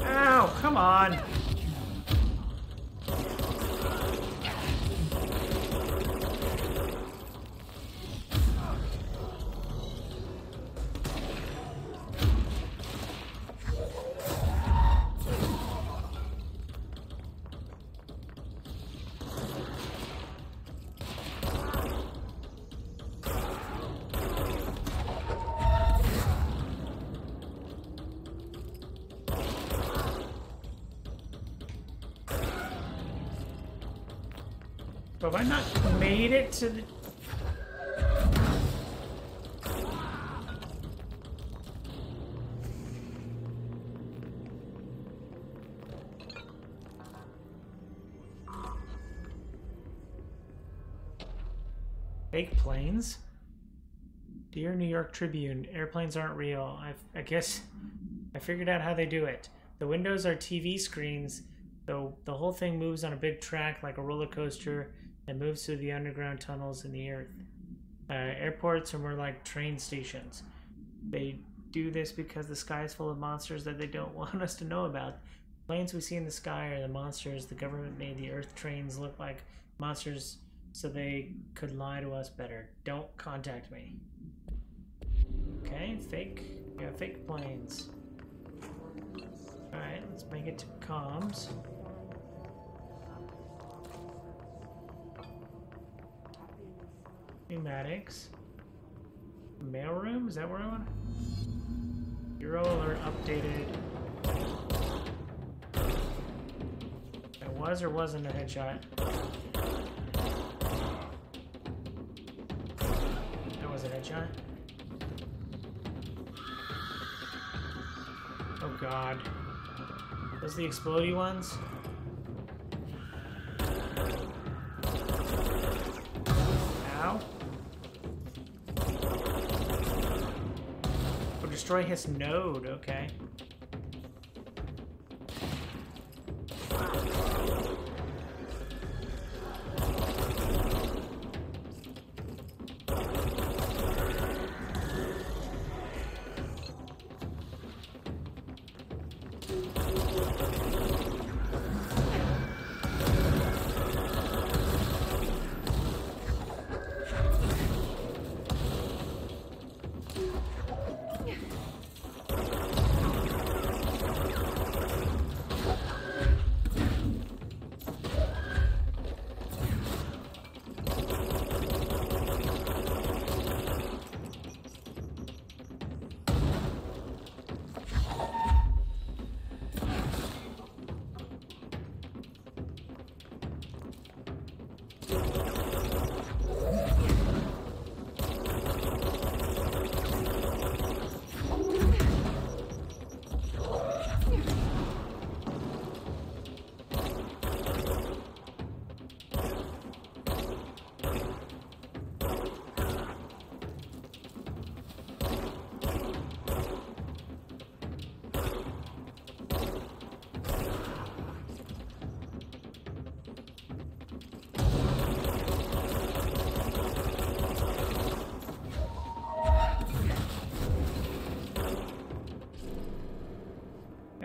Ow, come on. Have I not made it to the... Fake planes? Dear New York Tribune, airplanes aren't real. I guess I figured out how they do it. The windows are TV screens, though the whole thing moves on a big track like a roller coaster that moves through the underground tunnels in the earth. Airports are more like train stations. They do this because the sky is full of monsters that they don't want us to know about. Planes we see in the sky are the monsters. The government made the Earth trains look like monsters so they could lie to us better. Don't contact me. Okay, fake. Yeah, fake planes. Alright, let's make it to comms. Pneumatics. Mailroom? Is that where I want? Bureau alert updated. That was or wasn't a headshot? That was a headshot? Oh god. Those the explodey ones? Ow. Oh, destroy his node, okay.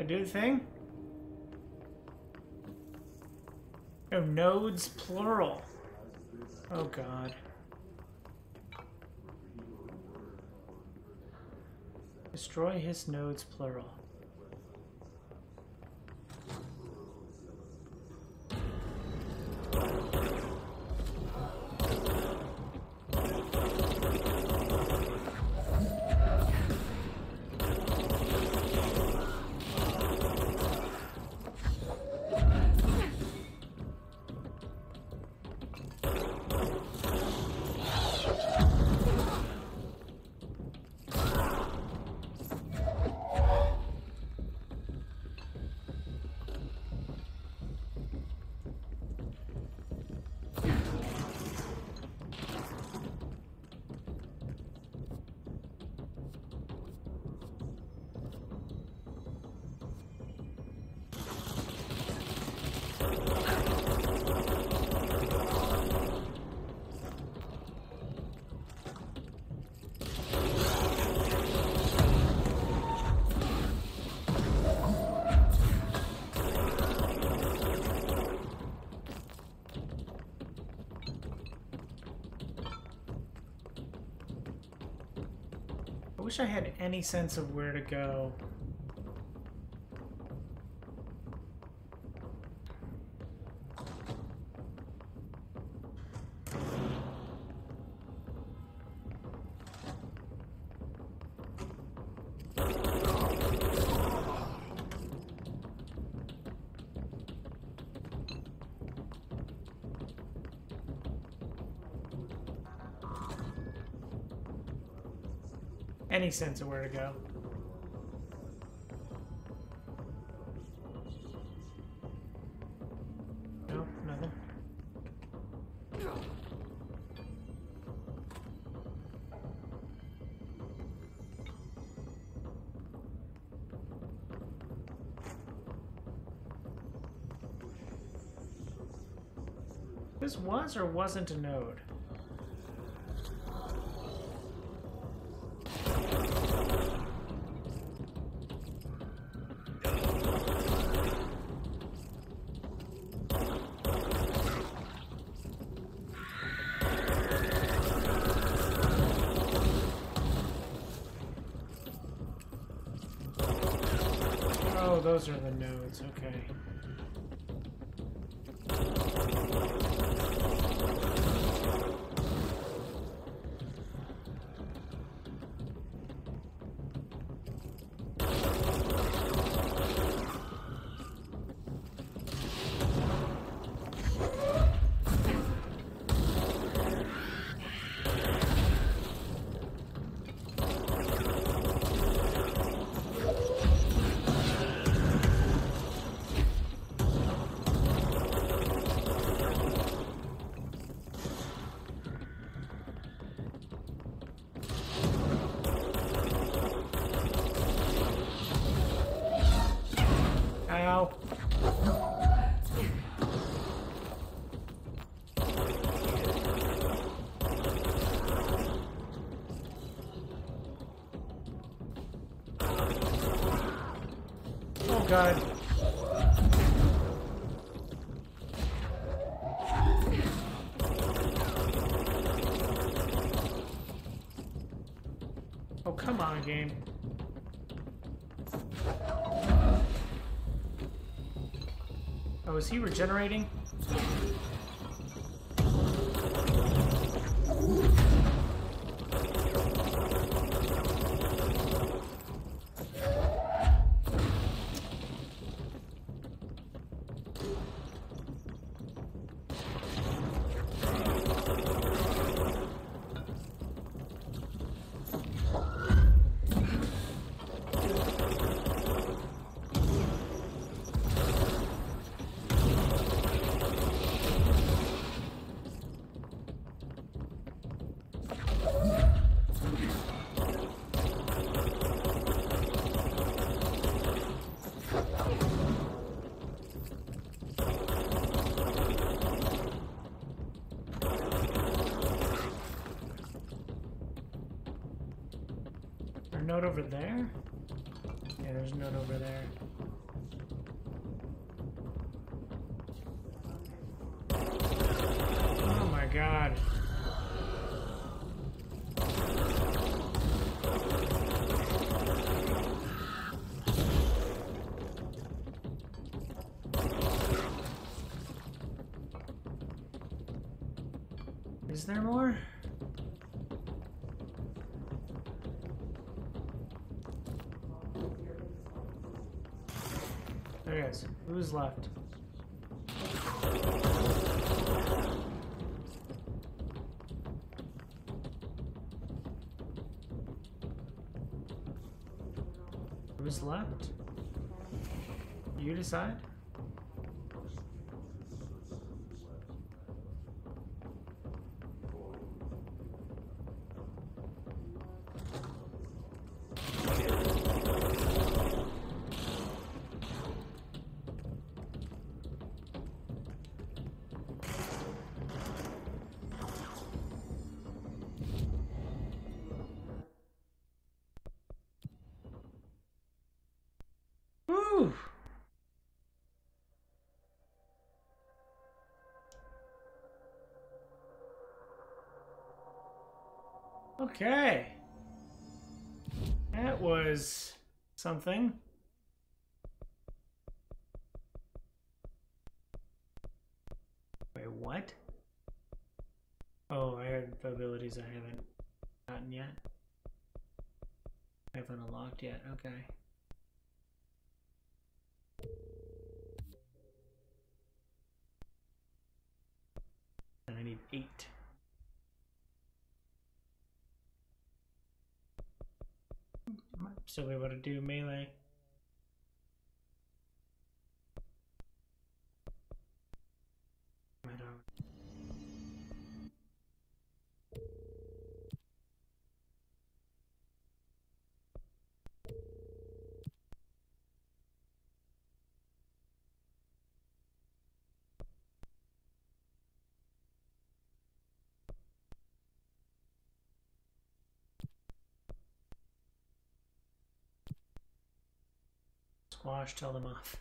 Do the thing? Oh, nodes plural. Oh god. Destroy his nodes plural. I wish I had any sense of where to go. Any sense of where to go. No, nothing. this was or wasn't a node? Oh, those are the nodes, okay. Ow. Oh God. Oh, come on, game. Oh, is he regenerating? Note over there? Yeah, there's a note over there. Oh my God. Is there more? There it is. Who's left? Who's left? You decide? Woo! Okay. That was something. Wait, what? Oh, I have abilities I haven't gotten yet. I haven't unlocked yet, okay. And I need 8. Might still be able to do melee. I don't. Squash, tell them off.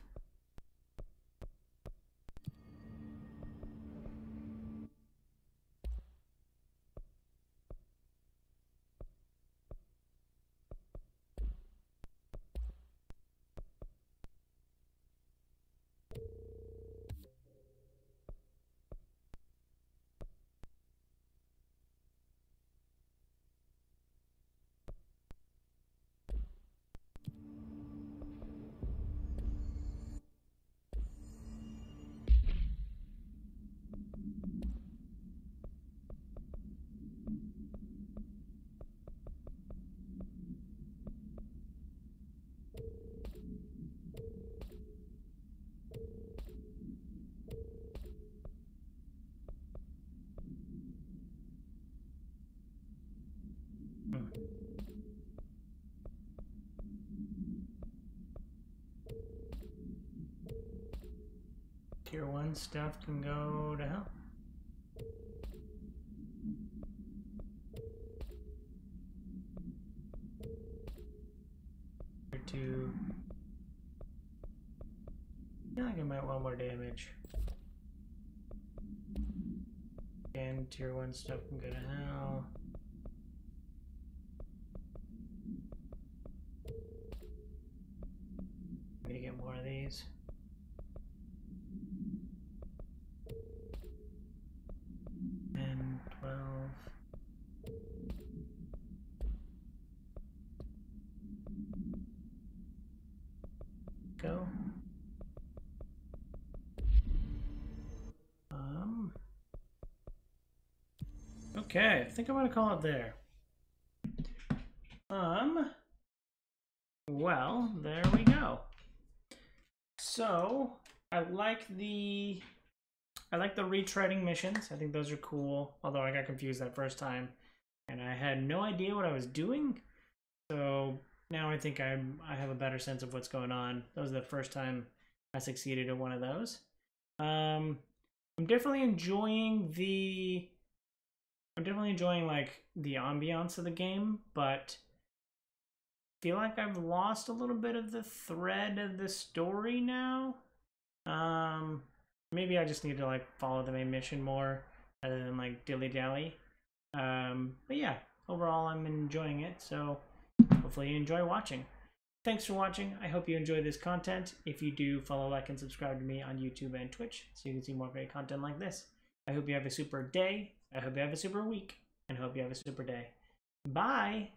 Tier 1 stuff can go to hell. Tier 2. I feel like I might want more damage. Again, tier 1 stuff can go to hell. I'm gonna get more of these. Go. Okay, I think I'm gonna call it there. Well, there we go. So, I like the retreading missions. I think those are cool, although I got confused that first time and I had no idea what I was doing. So, now I think I have a better sense of what's going on. That was the first time I succeeded at one of those. I'm definitely enjoying like the ambiance of the game, but I feel like I've lost a little bit of the thread of the story now. Maybe I just need to like follow the main mission more rather than like dilly-dally. But yeah, overall I'm enjoying it, so hopefully you enjoy watching. Thanks for watching. I hope you enjoy this content. If you do, follow, like, and subscribe to me on YouTube and Twitch so you can see more great content like this. I hope you have a super day. I hope you have a super week. And I hope you have a super day. Bye!